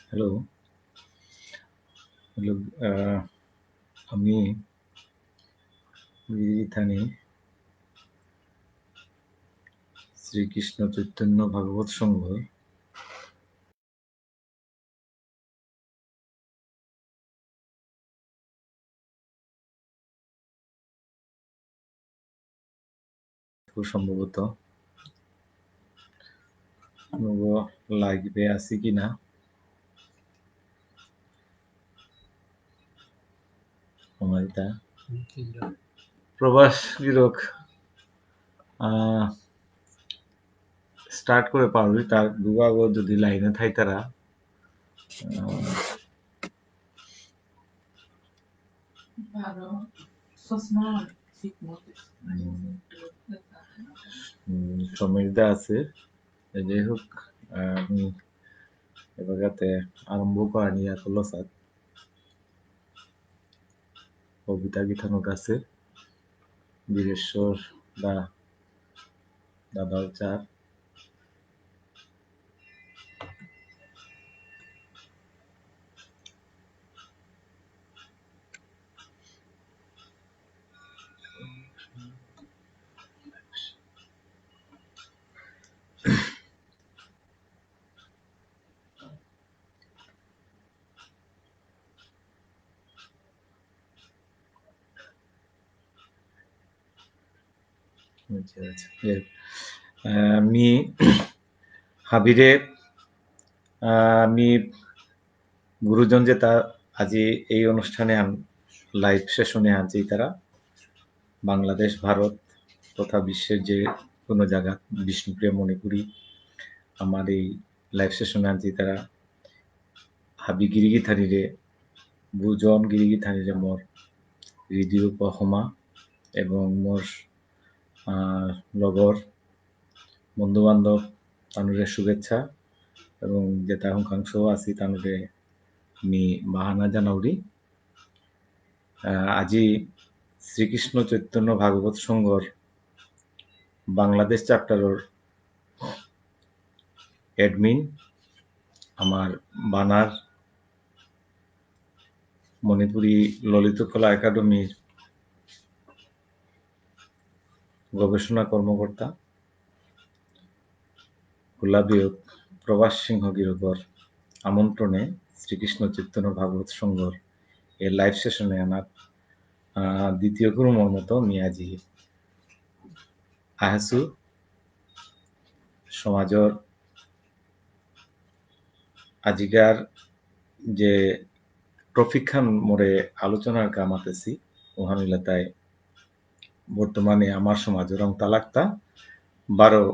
Hello hello আমি Thani Shrikrishna Chaitanya ভাগবত সংঘ খুব সম্ভবত লাইভে আছি কিনা অমারিতা প্রবাস গিরক স্টার্ট করে পারবি তার দুবাগো যদি লাইনে থাই তারা সমীরদা আছে যাই হোক আমি এবারে আরম্ভ করা নিয়ে আসলো স্যার কবিতা গীতানোক আছে বীরেশ্বর দাদার চার আমি হাবিরে আমি গুরুজন যে তার আজি এই অনুষ্ঠানে লাইভ সেশনে আনছি তারা বাংলাদেশ ভারত তথা বিশ্বের যে কোনো জায়গা বিষ্ণুপ্রিয়া মণিপুরী আমার এই লাইভ সেশনে আনছি তারা হাবি গিরিগি থানিরে বুজন গিরিগি থানিরে মোর হৃদয় উপহমা এবং মোর লগর বন্ধু বান্ধব তানুরে শুভেচ্ছা এবং যেটা সংখ্যাংশ আছি তানুরে নি বাহানা জানাউরি আজি শ্রীকৃষ্ণ চৈতন্য ভাগবত সংঘর বাংলাদেশ চ্যাপ্টারের এডমিন আমার বানার মণিপুরী ললিত কলা একাডেমির গবেষণা কর্মকর্তা কুলাবিয়ক প্রবাস সিংহ গিরগর আমন্ত্রণে শ্রীকৃষ্ণ চৈতন্য ভাগবত সংঘর এর লাইভ সেশনে আনার দ্বিতীয় গুরুমর মতো মিয়াজি আহাসু সমাজর আজিকার যে টপিক খান মোরে আলোচনার কামাতেছি ওহানিলাতায় বর্তমানে আমার সমাজ রং তালাক্তা 12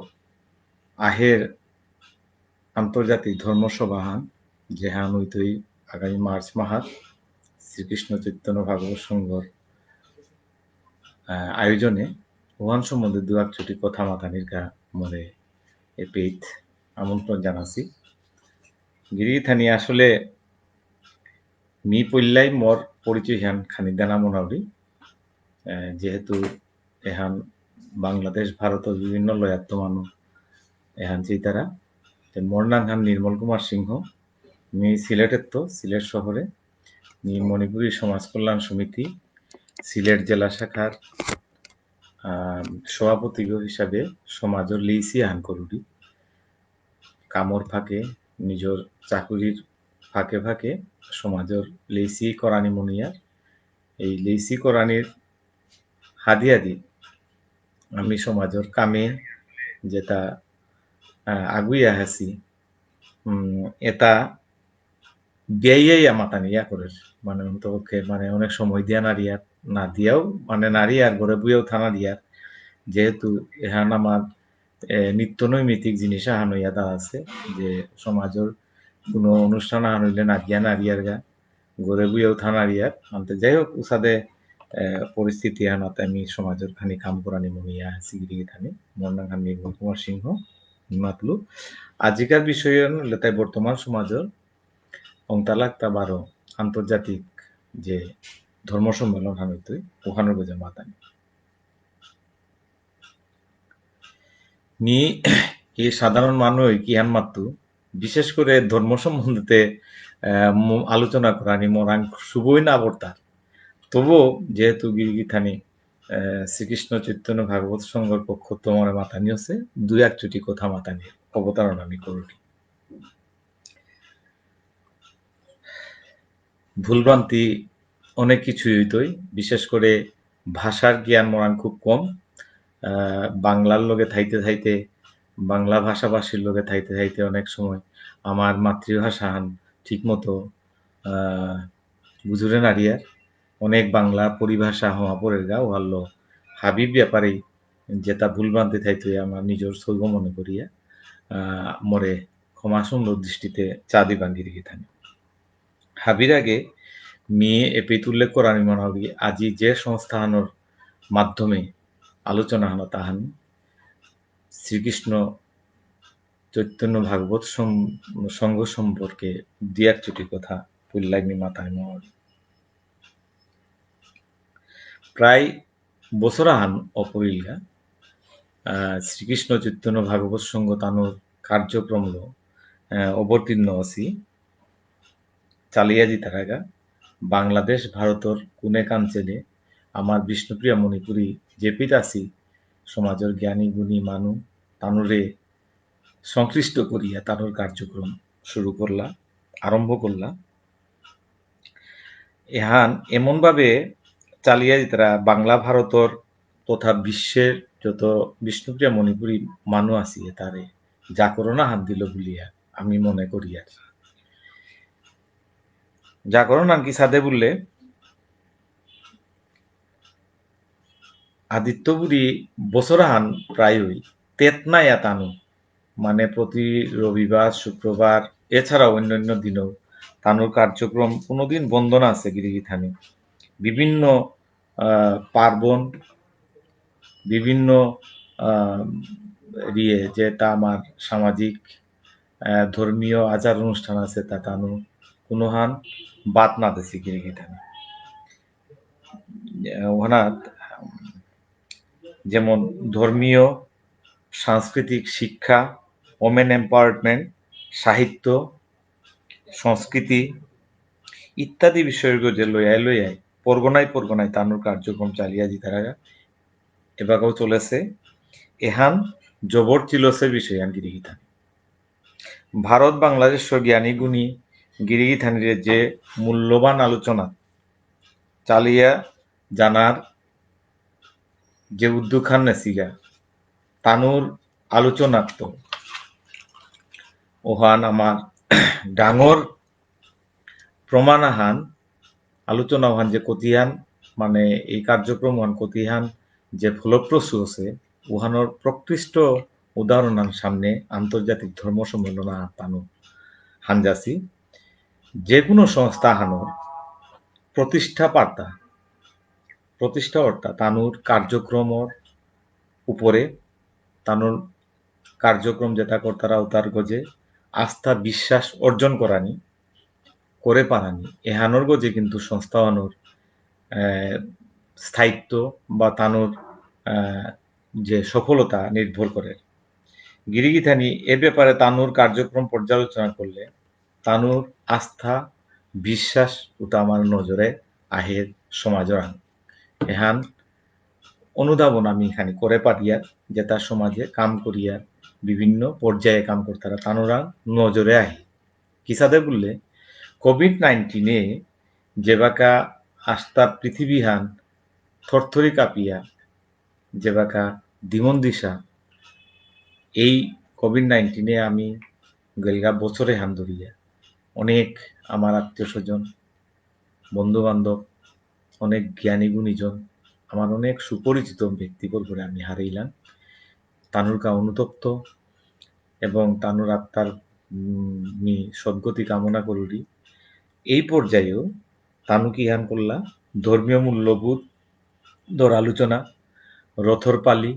আহের আন্তর্জাতিক ধর্মসভাহান যেহান হইতই আগামী মার্চ মাহাত শ্রীকৃষ্ণ চৈতন্য ভাগবত সংঘর আয়োজনে ওহান সম্বন্ধে দু একচুটি কথা মাথানির কা মরে এপিট আমন্ত্রণ জানাছি গিরি থানি আসলে মি পল্লাই মোর পরিচয় হান খানি দানা মনাউরি যেহেতু এহান বাংলাদেশ ভারতের বিভিন্ন লয়াত্ম মানুষ এহান তারা মোর নাম হান নির্মল কুমার সিংহ মি সিলেটের তো সিলেট শহরে মি মণিপুরী সমাজ কল্যাণ সমিতি সিলেট জেলা শাখার সভাপতি হিসাবে সমাজের লিসি আহান করুরি কামর ফাঁকে নিজের চাকুরির ফাঁকে ফাঁকে সমাজের লেসি করানি মনিয়ার এই লেসি করানির হাদি হাদি আমি সমাজের কামে যেটা আগুইয়া হাসি এটা ব্যয়ই আমাতানি ইয়া করে মানে অন্তপক্ষে মানে অনেক সময় দিয়া নারিয়ার না দিয়াও মানে নারী আর ঘরে বুয়েও থানা দিয়ার যেহেতু এহান আমার নিত্য নৈমিতিক জিনিস আহান হইয়া দা আছে যে সমাজের কোনো অনুষ্ঠান আহান হইলে না গিয়া নারিয়ার গা ঘরে বুয়েও থানা দিয়ার আনতে যাই হোক উসাদে পরিস্থিতি আনাতে আমি সমাজের খানি কাম করানি মনিয়া সিগিরি থানি মন্না খান নির্মল কুমার সিংহ মাতলু আজিকার বিষয় লেতাই বর্তমান সমাজের অংতালাক্তা 12 আন্তর্জাতিক যে ধর্ম সম্মেলন হানইতই ওখানের বোঝা মাতানি নি এই সাধারণ মানুষ কিহান মাত্তু বিশেষ করে ধর্ম সম্বন্ধে আলোচনা করানি মরাং শুভই না বর্তার তবুও যেহেতু গিরগিথানি শ্রীকৃষ্ণ চৈতন্য ভাগবত সংঘর পক্ষ তোমার মাতানি আছে দুই এক চুটি কথা মাতানি অবতারণ আমি করি ভুলভ্রান্তি অনেক কিছুই হইতই বিশেষ করে ভাষার জ্ঞান মরান খুব কম বাংলার লগে থাইতে থাইতে বাংলা ভাষাভাষীর লগে থাইতে থাইতে অনেক সময় আমার মাতৃভাষা ঠিক মতো বুঝুরে নারিয়ার অনেক বাংলা পরিভাষা হওয়া পরের গা ওহাল্লো হাবিব ব্যাপারেই যেটা ভুলভ্রান্তি থাইতে আমার নিজের সৈব মনে করিয়া মরে ক্ষমা সুন্দর দৃষ্টিতে চা দিবান গিরি থানি হাবির আগে মেয়ে এপিত উল্লেখ করানি মনে হবে আজি যে সংস্থানোর মাধ্যমে আলোচনা হলো তাহান শ্রীকৃষ্ণ চৈতন্য ভাগবত সংঘ সম্পর্কে দুই এক চুটি কথা পুল্লাগ্নি মাথায় মনে প্রায় বছরাহান অপরিলগা শ্রীকৃষ্ণ চৈতন্য ভাগবত সংঘ তানোর কার্যক্রম অবতীর্ণ আছি চালিয়া দিতারাগা বাংলাদেশ ভারতর কোনে কাঞ্চেলে আমার বিষ্ণুপ্রিয়া মণিপুরী জেপিত আছি সমাজের জ্ঞানী গুণী মানু তানুরে সংশ্লিষ্ট করিয়া তানোর কার্যক্রম শুরু করলা আরম্ভ করলা এহান এমনভাবে চালিয়া দিতারা বাংলা ভারতর তথা বিশ্বের যত বিষ্ণুপ্রিয়া মণিপুরী মানু আছি তারে জাগরণা হাত দিল বলিয়া আমি মনে করি আর জাগরণ আনকি সাদে বললে আদিত্যপুরী বছরাহান প্রায়ই তেতনায়া তানু মানে প্রতি রবিবার শুক্রবার এছাড়াও অন্যান্য দিনেও তানুর কার্যক্রম কোনোদিন বন্ধ না আছে গিরিগিথানে বিভিন্ন পার্বণ বিভিন্ন ইয়ে যেটা আমার সামাজিক ধর্মীয় আচার অনুষ্ঠান আছে তা তানু কোনো হান বাদ না দিছি গিরিগিথানে ওনার যেমন ধর্মীয় সাংস্কৃতিক শিক্ষা ওমেন এম্পাওয়ারমেন্ট সাহিত্য সংস্কৃতি ইত্যাদি বিষয়গুলো যে লইয়াই লইয়াই পরগনায় তানুর কার্যক্রম চালিয়া দিতারা এবারও চলেছে এহান জবর চিলসে বিষয় আন গিরিগিথান ভারত বাংলাদেশ জ্ঞানী গুণী গিরিগিথানির যে মূল্যবান আলোচনা চালিয়া জানার যে উদ্যোগ খান নেসিগা তানুর আলোচনাত্ম ওহান আমার ডাঙর প্রমাণাহান আলোচনা ওহান যে কতিহান মানে এই কার্যক্রম ওহান কতিহান যে ফলপ্রসূ আছে ওহানোর প্রকৃষ্ট উদাহরণ সামনে আন্তর্জাতিক ধর্ম সম্মেলন তানু হানজাসি যে কোনো সংস্থা হানোর প্রতিষ্ঠা অর্থা তানুর কার্যক্রমর উপরে তানুর কার্যক্রম যেটা কর্তারা তার গজে আস্থা বিশ্বাস অর্জন করানি করে পারানি এহানোর গজে কিন্তু সংস্থাওয়ানোর স্থায়িত্ব বা তানোর যে সফলতা নির্ভর করে গিরিগিথানি এ ব্যাপারে তানুর কার্যক্রম পর্যালোচনা করলে তানুর আস্থা বিশ্বাস ওটা আমার নজরে আহের সমাজের এহান অনুধাবন আমি এখানে করে পারিয়ার যেটা সমাজে কাম করিয়া বিভিন্ন পর্যায়ে কাম করতারা তানুরা নজরে আহে কিসাদে বললে কোভিড-19 যেবাকা আস্থা পৃথিবীহান থরথরি কাঁপিয়া যেবাকা দিমন দিশা এই কোভিড-19 আমি গেলগা বছরে হান ধরিয়া অনেক আমার আত্মীয় স্বজন বন্ধু বান্ধব অনেক জ্ঞানী গুণীজন আমার অনেক সুপরিচিত ব্যক্তিবর্গরে আমি হারাইলাম তানুরকা অনুতপ্ত এবং তানুর আত্মার সদ্গতি কামনা করি এই পর্যায়েও তানু কি হান করলা ধর্মীয় মূল্যবোধ দর আলোচনা রথর পালি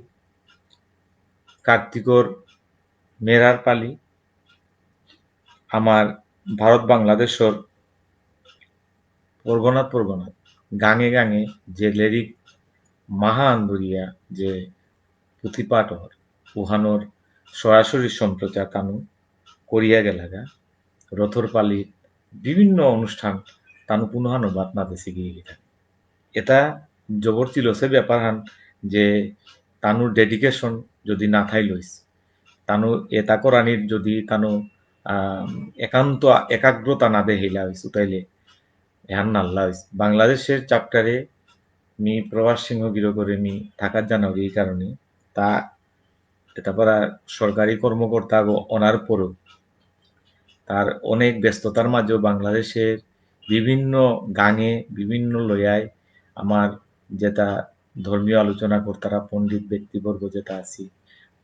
কার্তিকর মেরার পালি আমার ভারত বাংলাদেশর পরগনাত গাঙে যে লেরিক মাহা আন্দরিয়া যে পুঁথিপাঠর উহানোর সরাসরি সম্প্রচার তানু করিয়া গেলাগা রথর পালি বিভিন্ন অনুষ্ঠান তানু পুনহানো বাত না দেশে গিয়ে গেছে এটা জবর ছিল সে ব্যাপার হান যে তানুর ডেডিকেশন যদি না থাই লইস তানু এটা করানির যদি তানু একান্ত একাগ্রতা না দেহিলা হইস তাইলে এহান নাল্লা হইস বাংলাদেশের চ্যাপ্টারে মি প্রবাস সিংহ গিরো করে মি থাকার জানার এই কারণে তা এটা পরা সরকারি কর্মকর্তা অনার পরও তার অনেক ব্যস্ততার মাঝেও বাংলাদেশের বিভিন্ন গাঙে বিভিন্ন লয়ায় আমার যেটা ধর্মীয় আলোচনা কর্তারা পণ্ডিত ব্যক্তিবর্গ যেটা আছি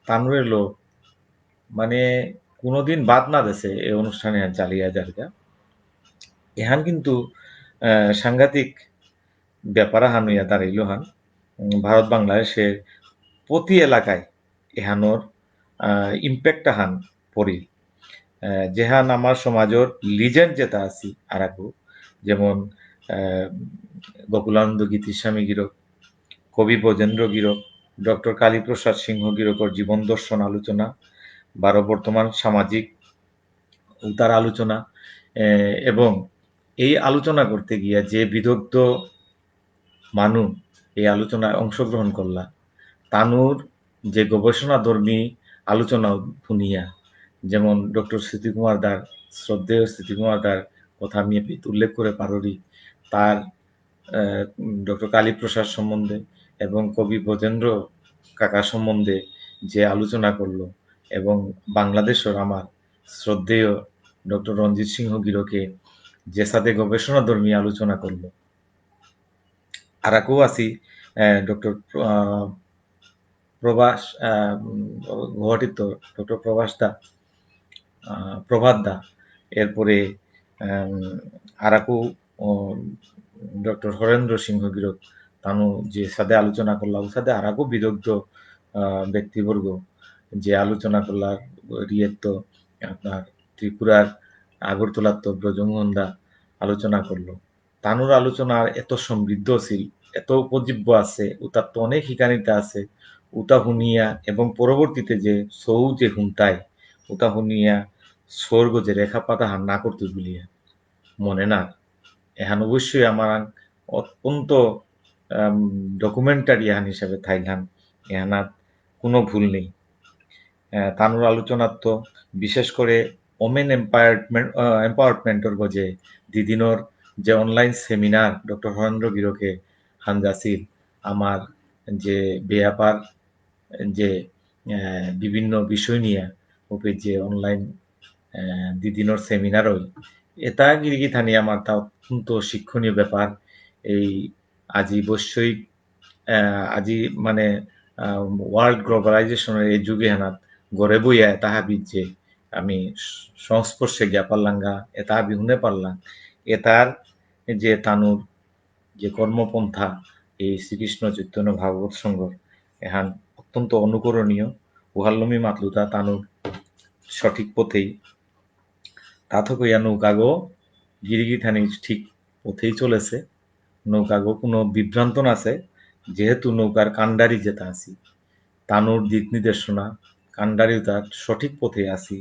তানরে লো মানে কোনোদিন বাদ না দেশে এই অনুষ্ঠানে চালিয়ে যারগা এহান কিন্তু সাংঘাতিক ব্যাপার হান হইয়া দাঁড়াইল হান ভারত বাংলাদেশের প্রতি এলাকায় এহানোর ইম্প্যাক্ট হান পড়ি যেহান আমার সমাজের লিজেন্ড যেটা আছি আরাকু যেমন গোকুলানন্দ গীতিস্বামী গিরক কবি ব্রজেন্দ্র গিরক ডক্টর কালীপ্রসাদ সিংহ গিরকর জীবন দর্শন আলোচনা বারো বর্তমান সামাজিক উতার আলোচনা এবং এই আলোচনা করতে গিয়া যে বিদগ্ধ মানুষ এই আলোচনায় অংশগ্রহণ করলা তানুর যে গবেষণাধর্মী আলোচনা শুনিয়া যেমন ডক্টর স্মৃতিকুমার দার শ্রদ্ধেয় স্মৃতিকুমার দার কথা আমি উল্লেখ করে পারি তার ডক্টর কালীপ্রসাদ সম্বন্ধে এবং কবি ব্রজেন্দ্র কাকা সম্বন্ধে যে আলোচনা করলো এবং বাংলাদেশের আমার শ্রদ্ধেয় ডক্টর রঞ্জিত সিংহ গিরকে যে সাথে গবেষণাধর্মী আলোচনা করলো আরাকও আছি ডক্টর প্রভাস গুয়াহাটির তো ডক্টর প্রভাস দা প্রভাত দা এরপরে আরাকু ডক্টর হরেন্দ্র সিংহ গিরক তানু যে সাথে আলোচনা করলাম সাথে আরাকু বিদগ্ধ ব্যক্তিবর্গ যে আলোচনা করলাম রিয়ের তো আপনার ত্রিপুরার আগরতলার তো ব্রজমোহন দা আলোচনা করলো তানুর আলোচনার এত সমৃদ্ধ ছিল এত উপজীব্য আছে উতার তো অনেক শিকানিতা আছে উতা শুনিয়া এবং পরবর্তীতে যে সৌ যে হুনতায় উতা শুনিয়া স্বর্গ যে রেখা পাতা হান না করতে বলিয়া মনে না এহান অবশ্যই আমার অত্যন্ত ডকুমেন্টারি এহান হিসাবে থাইলাম এহানাত কোনো ভুল নেই তানুর আলোচনার তো বিশেষ করে ওমেন এম্পাওয়ারমেন্টর যে দিদিনর যে অনলাইন সেমিনার ডক্টর হরেন্দ্র গিরকে হানজাসির আমার যে বেয়াপার যে বিভিন্ন বিষয় নিয়ে ওপে যে অনলাইন দিদিনর সেমিনার হই এটা গিরিগি থানি আমার তা অত্যন্ত শিক্ষণীয় ব্যাপার এই আজি বৈশ্বয়িক আজি মানে ওয়ার্ল্ড গ্লোবালাইজেশনের এই যুগে হানাত গড়ে বইয়া তাহা যে আমি সংস্পর্শে গিয়া পারলাঙ্গা এটা বিহুনে পারলাম এটার যে তানুর যে কর্মপন্থা এই শ্রীকৃষ্ণ চৈতন্য ভাগবত সংঘর এহান অত্যন্ত অনুকরণীয় উহাল্লমি মাতলুতা তানুর সঠিক পথেই তা থেকে নৌকাগো গিরিগি থানি ঠিক পথেই চলেছে নৌকাগো কোনো বিভ্রান্ত আছে যেহেতু নৌকার কান্ডারি যেটা আছি তানুর দিক নির্দেশনা কান্ডারিও তার সঠিক পথে আছি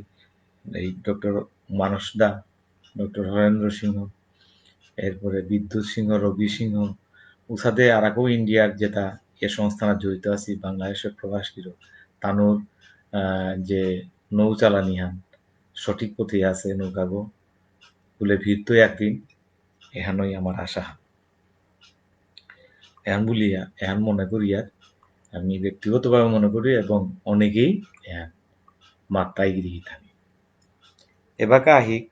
এই ডক্টর মানস দা ডক্টর হরেন্দ্র সিংহ এরপরে বিদ্যুৎ সিংহ রবি সিংহ উসাদে আরাকও ইন্ডিয়ার যেটা এ সংস্থানা জড়িত আছি বাংলাদেশের প্রবাস গিরো তানুর যে নৌ চালানি হান সঠিক পথে আছে নৌকাগো বলে ভিড় তো একদিন এহানই আমার আশা এহান বলিয়া এহান মনে করিয়া আমি ব্যক্তিগতভাবে মনে করি এবং অনেকেই এহান মাত্রায় গিরিহি থাকি এবাকা আহিক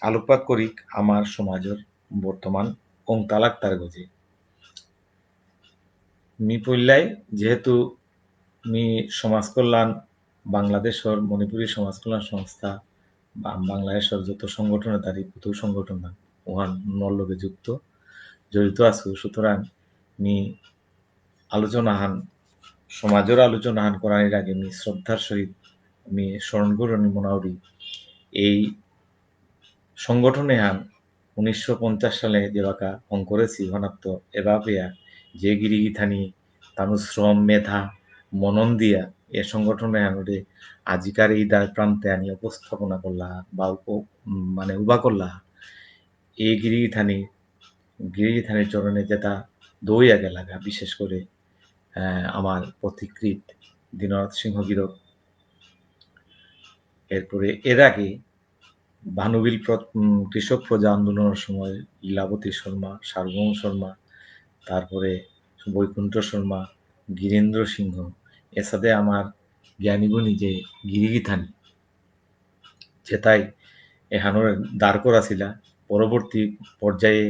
আলোকপাত করি আমার সমাজের বর্তমান অংতালাক তার গজে মি পল্লাই যেহেতু মি সমাজ কল্যাণ বাংলাদেশের মণিপুরী সমাজ কল্যাণ সংস্থা বা বাংলাদেশের যত সংগঠন তারই প্রথম সংগঠন ওহান নলগে যুক্ত জড়িত আছো সুতরাং মি আলোচনা হান সমাজের আলোচনা হান করার আগে মি শ্রদ্ধার সহিত আমি স্মরণ করি মনাউরি এই সংগঠনে হান 1950 সালে যেবাকা অং করেছি হনাত্ম এভাবেয়া যে গিরিগি থানি তানু শ্রম মেধা মনন দিয়া এ সংগঠনে আনুরে আজিকার এই দ্বার প্রান্তে আনি উপস্থাপনা করলা বা মানে উবা করলা এই গিরিগিথানির চরণে যেটা দই আগে লাগা বিশেষ করে আমার পথিকৃৎ দীননাথ সিংহ গিরক, এরপরে এর আগে ভানুবিল কৃষক প্রজা আন্দোলনের সময় লীলাবতী শর্মা, সার্বভৌম শর্মা, তারপরে বৈকুণ্ঠ শর্মা, গিরেন্দ্র সিংহ, এর সাথে আমার জ্ঞানীগুণী যে গিরিগিথানি যেটাই এহানোর দাঁড় করা ছিলা। পরবর্তী পর্যায়ে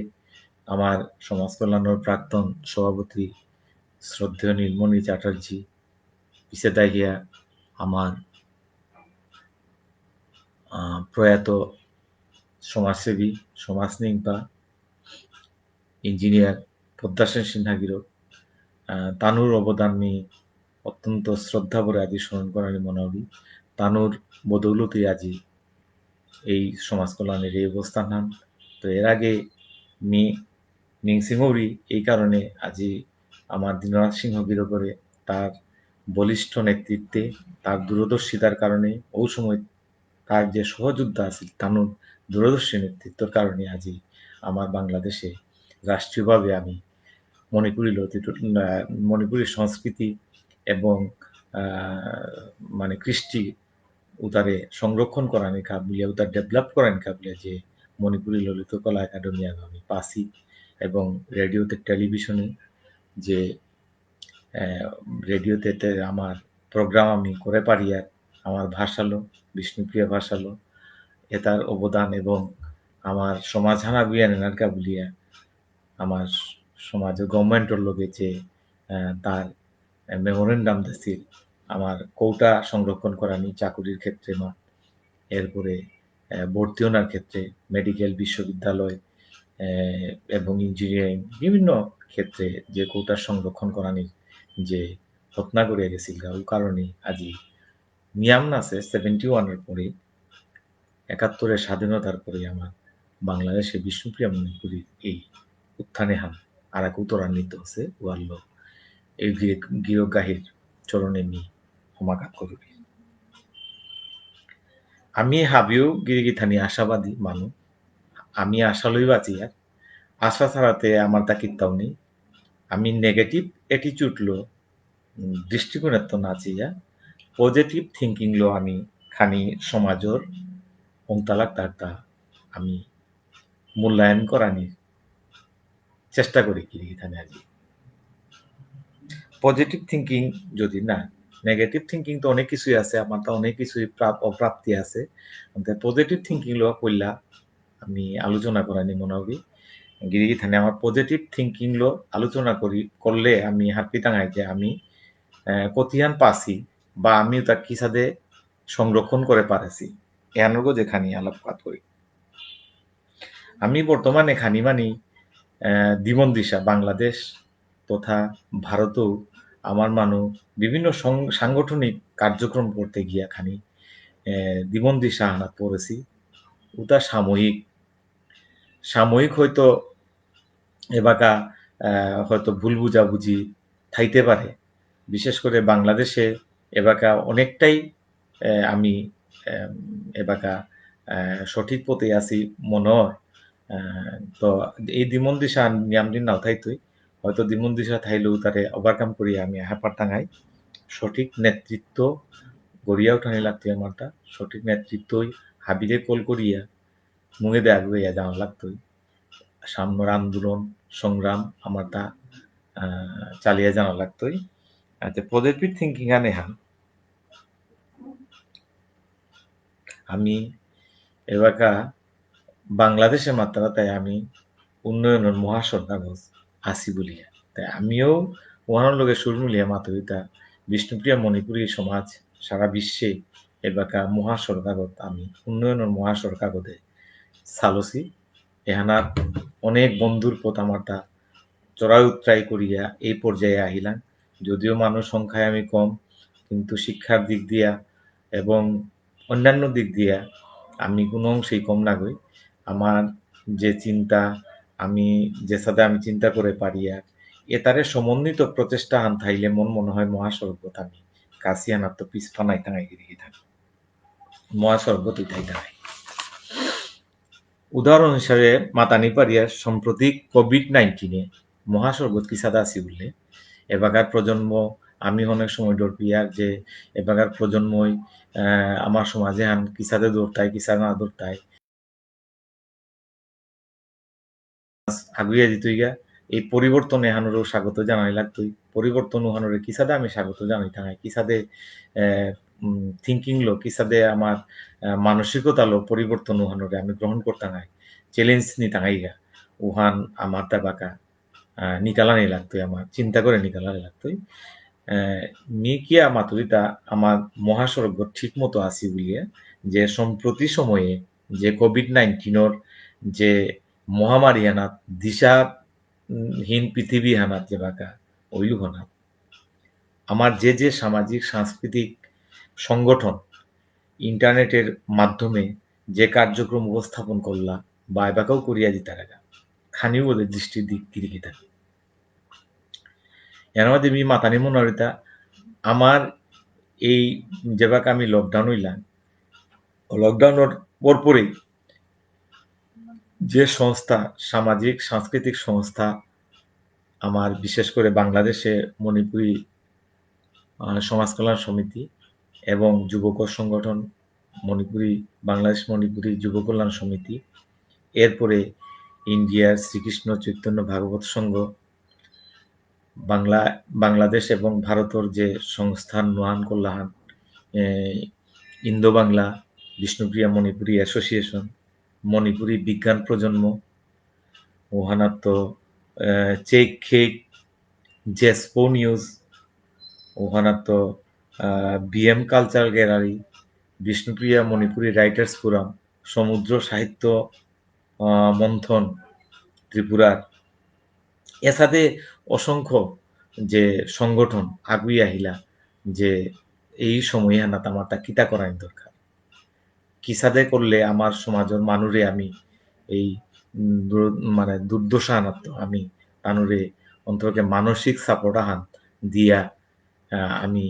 আমার সমাজ কল্যাণের প্রাক্তন সভাপতি শ্রদ্ধেয় নীলমণি চ্যাটার্জি পিছে দাঁড়িয়ে আমার প্রয়াত সমাজসেবী সমাজনিংপা ইঞ্জিনিয়ার পদ্মাসেন সিনহা তানুর অবদান নিয়ে অত্যন্ত শ্রদ্ধা ভরে আজি স্মরণ করানি মনে হবি। তানুর বদৌলতে আজি এই সমাজ কল্যাণের এই অবস্থান হান। তো এর আগে মি নিংসিমৌরি এই কারণে আজি আমার দীননাথ সিংহ গিরকরে তার বলিষ্ঠ নেতৃত্বে তার দূরদর্শিতার কারণে ওই সময় তার যে সহযোদ্ধা আছে তানুর দূরদর্শী নেতৃত্বের কারণে আজি আমার বাংলাদেশে রাষ্ট্রীয়ভাবে আমি মণিপুরী সংস্কৃতি এবং মানে কৃষ্টি উতারে সংরক্ষণ করানি কাবলিয়া উতার ডেভেলপ করানি কাবলিয়া যে মণিপুরী ললিত কলা একাডেমি আমি পাসি এবং রেডিওতে টেলিভিশনে যে রেডিওতে আমার প্রোগ্রাম আমি করে পারি আর আমার ভাষালো বিষ্ণুপ্রিয়া ভাষালো এটার অবদান এবং আমার সমাজ হানা বিয়ান এনারকা বলিয়া আমার সমাজ গভর্নমেন্টর লগে যে তার মেমোরেন্ডাম দিছিল আমার কৌটা সংরক্ষণ করানি চাকুরির ক্ষেত্রে মা, এরপরে ভর্তি হওয়ার ক্ষেত্রে মেডিকেল বিশ্ববিদ্যালয় এবং ইঞ্জিনিয়ারিং বিভিন্ন ক্ষেত্রে যে কৌটা সংরক্ষণ করানি যে ঘটনা করে গেছিল ওই কারণে আজি নিয়াম নাছে 71-এর পরে 71-এর স্বাধীনতার পরে আমার বাংলাদেশে বিষ্ণুপ্রিয়া মণিপুরীর এই উত্থানে হান আর এক উত্তরান্বিত আছে ওয়াল্ল এই গৃহগাহীর চরণে নি সমাঘাত করবি। আমি হাবিও গিরিগিথানি আশাবাদী মানুষ, আমি আশালই বাঁচি আর আশা ছাড়াতে আমার তা কিত্তাও নেই। আমি নেগেটিভ অ্যাটিচিউড লো দৃষ্টিকোণের তো নাচিয়া পজিটিভ থিঙ্কিং লো আমি খানি সমাজর অংতালাক তারটা আমি মূল্যায়ন করানির চেষ্টা করি গিরিগিথানি আজি পজিটিভ থিঙ্কিং যদি না নেগেটিভ থিঙ্কিং তো অনেক কিছুই আছে আমার তো অনেক কিছুই অপ্রাপ্তি আছে পজিটিভ থিঙ্কিং লো কইলা আমি আলোচনা করানি মনে হবি গিরিগিথানি আমার পজিটিভ থিঙ্কিং লো আলোচনা করলে আমি হাতি টাঙাই যে আমি কতিয়ান পাসি বা আমি তার কি সাথে সংরক্ষণ করে পারেছি এহানগো যেখানে আলোকপাত করি। আমি বর্তমানে খানি মানি দ্বিমন দিশা বাংলাদেশ তথা ভারতেও আমার মানুষ বিভিন্ন সাংগঠনিক কার্যক্রম করতে গিয়া খানি দ্বিমন দিশা আনাত পড়েছি ওটা সাময়িক হয়তো এবাকা হয়তো ভুল বুঝাবুঝি থাইতে পারে, বিশেষ করে বাংলাদেশে এবাকা অনেকটাই আমি এবাকা সঠিক পথে আছি মনে হয়। তো এই দ্বিমন দিশা নিয়ামদিন নাও থাইতই হয়তো দ্বিমন দিশা থাইলেও তারে ওভারকাম করি আমি হাপার টাঙাই সঠিক নেতৃত্ব গড়িয়া উঠানি লাগতো আমারটা সঠিক নেতৃত্বই হাবিরে কল করিয়া মুঙে দে আগুয়া যাওয়া লাগতোই সামনের আন্দোলন সংগ্রাম আমার তা চালিয়ে যাওয়া লাগতোই। আচ্ছা পজিটিভ থিঙ্কিং আনে হান আমি এবাকা বাংলাদেশের মাত্রাতায় আমি উন্নয়নের মহাসড় কাগজ আসি বলিয়া তাই আমিও ওহানোর লগে সুর মিলিয়া মাতবিতা বিষ্ণুপ্রিয়া মণিপুরী সমাজ সারা বিশ্বে এবাকা মহাসড় কাগজ আমি উন্নয়নের মহাসড় কাগজে সালসি এহানার অনেক বন্ধুর পথ আমারটা চড়াই উত্তরাই করিয়া এই পর্যায়ে আহিলাম। যদিও মানুষ সংখ্যায় আমি কম কিন্তু শিক্ষার দিক দিয়া এবং অন্যান্য দিক দিয়া আমি কোনো অংশেই কম না গই। আমার যে চিন্তা আমি যে সাথে আমি চিন্তা করে পারি আর এতারে সমন্বিত প্রচেষ্টা আন থাইলে মনে হয় মহাসড়ক আমি কাসিয়ানাত তো পিছপানাই তাঙাই গিরিগি থাকে মহাস্বর্গ তুই তাই তাঙাই উদাহরণ হিসাবে মাতানি পারিয়া সম্প্রতি কোভিড-19 মহাস্বর্গত কিসাদা আছি বললে এবাকার প্রজন্ম আমি অনেক সময় ডর পিয়ার যে এবাকার প্রজন্মই আমার সমাজে আন কিসাদে দৌড়তায় কিসা না দৌড়তায় আগুইয়া দিতইগা এই পরিবর্তন এহানোরও স্বাগত জানাই লাগতই পরিবর্তন ওহানোরে কিসাদে আমি স্বাগত জানাই থাঙাই কিসাদে থিঙ্কিং লো কিসাদে আমার মানসিকতা লো পরিবর্তন ওহানোরে আমি গ্রহণ করতাঙাই চ্যালেঞ্জ নি তাঙাইগা উহান আমার তাবাকা নিকালানি লাগতই আমার চিন্তা করে নিকালানি লাগতই মিকিয়া মাতুরিতা আমার মহাসড়ক ঠিক মতো আছি বলিয়া যে সম্প্রতি সময়ে যে কোভিড-19 যে মহামারী হানাত দিশাহীন পৃথিবী হানাত যে বাকা ওইলু হানাত আমার যে সামাজিক সাংস্কৃতিক সংগঠন ইন্টারনেটের মাধ্যমে যে কার্যক্রম উপস্থাপন করলা বা এবাকাও করিয়া দিতে রাখা খানিও ওদের দৃষ্টির দিক দিকে থাকে এর মধ্যে মি মাতানি মনোরিতা আমার এই যেবাক আমি লকডাউন হইলাম লকডাউনের পরপরই যে সংস্থা সামাজিক সাংস্কৃতিক সংস্থা আমার বিশেষ করে বাংলাদেশে মণিপুরী সমাজ কল্যাণ সমিতি এবং যুবক সংগঠন বাংলাদেশ মণিপুরী যুব কল্যাণ সমিতি এরপরে ইন্ডিয়ার শ্রীকৃষ্ণ চৈতন্য ভাগবত সংঘ বাংলাদেশ এবং ভারতের যে সংস্থান নোয়ান কল্যাণ ইন্দো বাংলা বিষ্ণুপ্রিয়া মণিপুরী অ্যাসোসিয়েশন মণিপুরী বিজ্ঞান প্রজন্ম ওহানাত্ম চেক খেক জেসপো নিউজ ওহানাত্ম BM cultural gallery Bishnupriya Manipuri writers forum সমুদ্র সাহিত্য মন্থন ত্রিপুরার এর সাথে অসংখ্য যে সংগঠন আগুই আহিলা যে এই সময়ে হানা তামাতা কিতা করার দরকার কিসাদে করলে আমার সমাজের মানুরে আমি এই মানে দুর্দশা আনাত আমি তানুরে অন্তরকে মানসিক সাপোর্ট আহান দিয়া আমি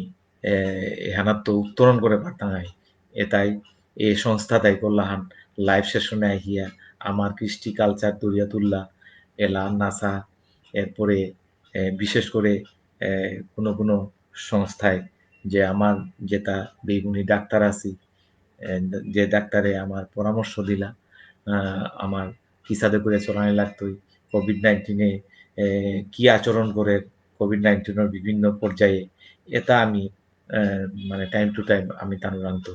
এহানাত উত্তরণ করে পারতাম এটাই এই সংস্থা তাই করলাহান লাইভ সেশনে আহিয়া আমার কৃষ্টি কালচার দরিয়া তুল্লা এলা নাসা এরপরে বিশেষ করে কোনো সংস্থায় যে আমার যেটা বেগুনি ডাক্তার আছি যে ডাক্তারে আমার পরামর্শ দিলা আমার কিসাদে করে চলানি লাগতোই কোভিড-19 কি আচরণ করে কোভিড-19 বিভিন্ন পর্যায়ে এটা আমি মানে টাইম টু টাইম আমি তানোর আনত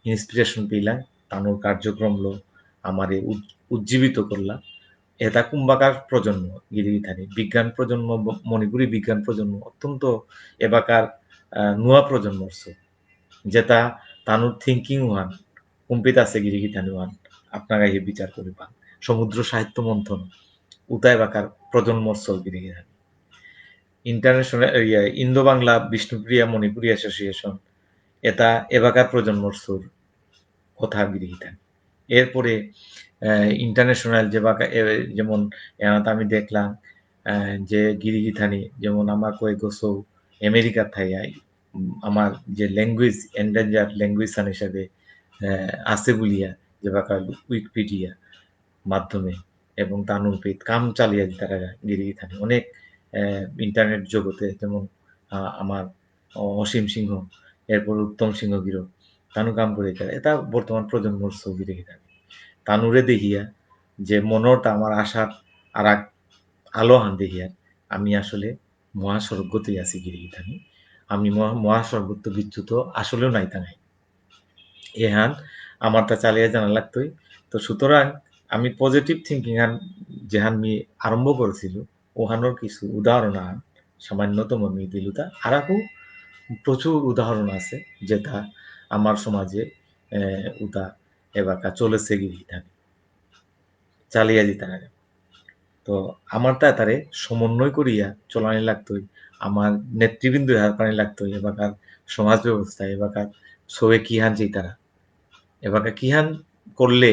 ইন্সপিরেশন পেলাম তানোর কার্যক্রম লো আমারে উজ্জীবিত করলাম এটা কুম্বাকার প্রজন্ম গিরিগিথানি বিজ্ঞান প্রজন্ম মণিপুরী বিজ্ঞান প্রজন্ম অত্যন্ত এবাকার নুয়া প্রজন্ম যেটা তানুর থিঙ্কিং ওয়ান কুম্পিত আছে গিরিগিথানি ওয়ান আপনারা এই বিচার করে পান সমুদ্র সাহিত্য মন্থন উতায় বাকার প্রজন্মর চল গিরিগিথানি ইন্টারন্যাশনাল ইন্দো বাংলা বিষ্ণুপ্রিয়া মণিপুরী অ্যাসোসিয়েশন এটা এবাকার প্রজন্মর সুর কথা গিরিগিথানি এরপরে ইন্টারন্যাশনাল যে বাকা যেমন আমি দেখলাম যে গিরিগিথানি যেমন আমার কয়েক বছর আমেরিকার থাই আমার যে ল্যাঙ্গুয়েজ এন্ডেঞ্জার ল্যাঙ্গুয়েজ হিসাবে আছে বলিয়া যে বাকা উইকিপিডিয়া মাধ্যমে এবং তানুরপিত কাম চালিয়ে তারা গিরিগিথানি অনেক ইন্টারনেট জগতে যেমন আমার অসীম সিংহ এরপর উত্তম সিংহ গিরো তানু কাম করে এটা বর্তমান প্রজন্মর ছবি রেখে থাকে তানুরে দেখিয়া যে মনটা আমার আশার আর এক আলো হান দেখিয়া আমি আসলে মহাস্বর্গতেই আছি গিরিগিথানি আমি মহাস্বর্গত বিচ্যুত আসলেও নাই তাঙাই এহান আমারটা চালিয়ে জানা লাগতোই তো সুতরাং আমি পজিটিভ থিঙ্কিং আন যেহান মি আরম্ভ করেছিল ওহানোর কিছু উদাহরণ আন সামান্যতম মি দিলুতা আরাকু প্রচুর উদাহরণ আছে যেটা আমার সমাজে উদা এবাকা চলেছে গিরিগিথানি চালিয়ে দিতে হবে তো আমার তারে সমন্বয় করিয়া চলানি লাগতোই আমার নেতৃবৃন্দ হার পানি লাগতোই এবাকার সমাজ ব্যবস্থা এবাকার সবে কিহান তারা এবাকা কিহান করলে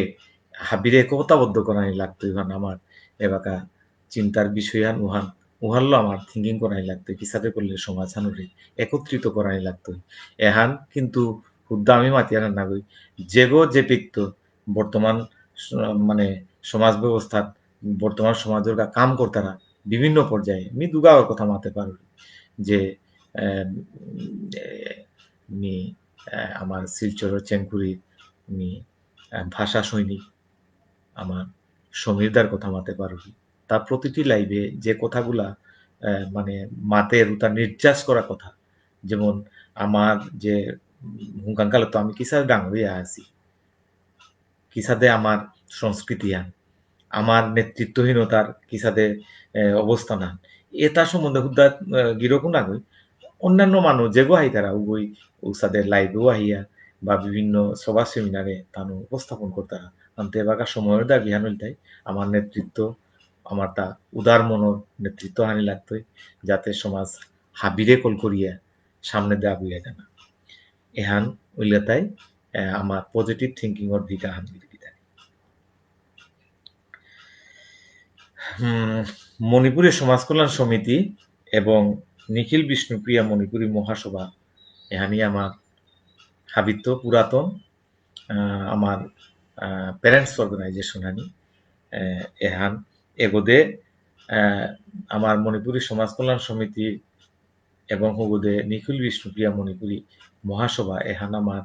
হাবিরে একতাবদ্ধ করানি লাগতোই হান আমার এবাকা চিন্তার বিষয়ান উহান উহারলো আমার থিঙ্কিং করাই লাগতো কিসাতে করলে সমাজ হানুরে একত্রিত করাই লাগতো এহান কিন্তু হুদ্দা আমি মাতিয়ার না কই যেগো যে পিক্ত বর্তমান মানে সমাজ ব্যবস্থার বর্তমান সমাজের কাম করতারা বিভিন্ন পর্যায়ে মি দুগাওয়ার কথা মাতে পারো যে আহ, মি আমার শিলচর চেনকুরি মি ভাষা সৈনিক আমার সমীরদার কথা মাতে পারবি তার প্রতিটি লাইভে যে কথাগুলা মানে মাতে রুতা নির্যাস করা কথা যেমন আমার যে হুঙ্কাঙ্কালে তো আমি কিসা ডাঙরিয়া আছি কিসাদে আমার সংস্কৃতি আন আমার নেতৃত্বহীনতার কিসাদে অবস্থান আন এটা সম্বন্ধে হুদ্দা গিরকু না গই অন্যান্য মানুষ যেগো আহি তারা উগই উসাদের লাইভেও আহিয়া বা বিভিন্ন সভা সেমিনারে তানু উপস্থাপন করতারা আনতে এবারকার সময়ের দাবি হানুল তাই আমার নেতৃত্ব আমার তা উদার মনোর নেতৃত্ব হানি লাগতোই যাতে সমাজ হাবিরে কল করিয়া সামনে দেওয়া বুঝা যায় না এহান উইলে তাই আমার পজিটিভ থিঙ্কিং ওর দিকে হান মণিপুরের সমাজ কল্যাণ সমিতি এবং নিখিল বিষ্ণুপ্রিয়া মণিপুরী মহাসভা এহানি আমার হাবিত্য পুরাতন আমার প্যারেন্টস অর্গানাইজেশন হানি এহান এগোদে আমার মণিপুরী সমাজ কল্যাণ সমিতি এবং হগুদে নিখিল বিষ্ণুপ্রিয়া মণিপুরী মহাসভা এহান আমার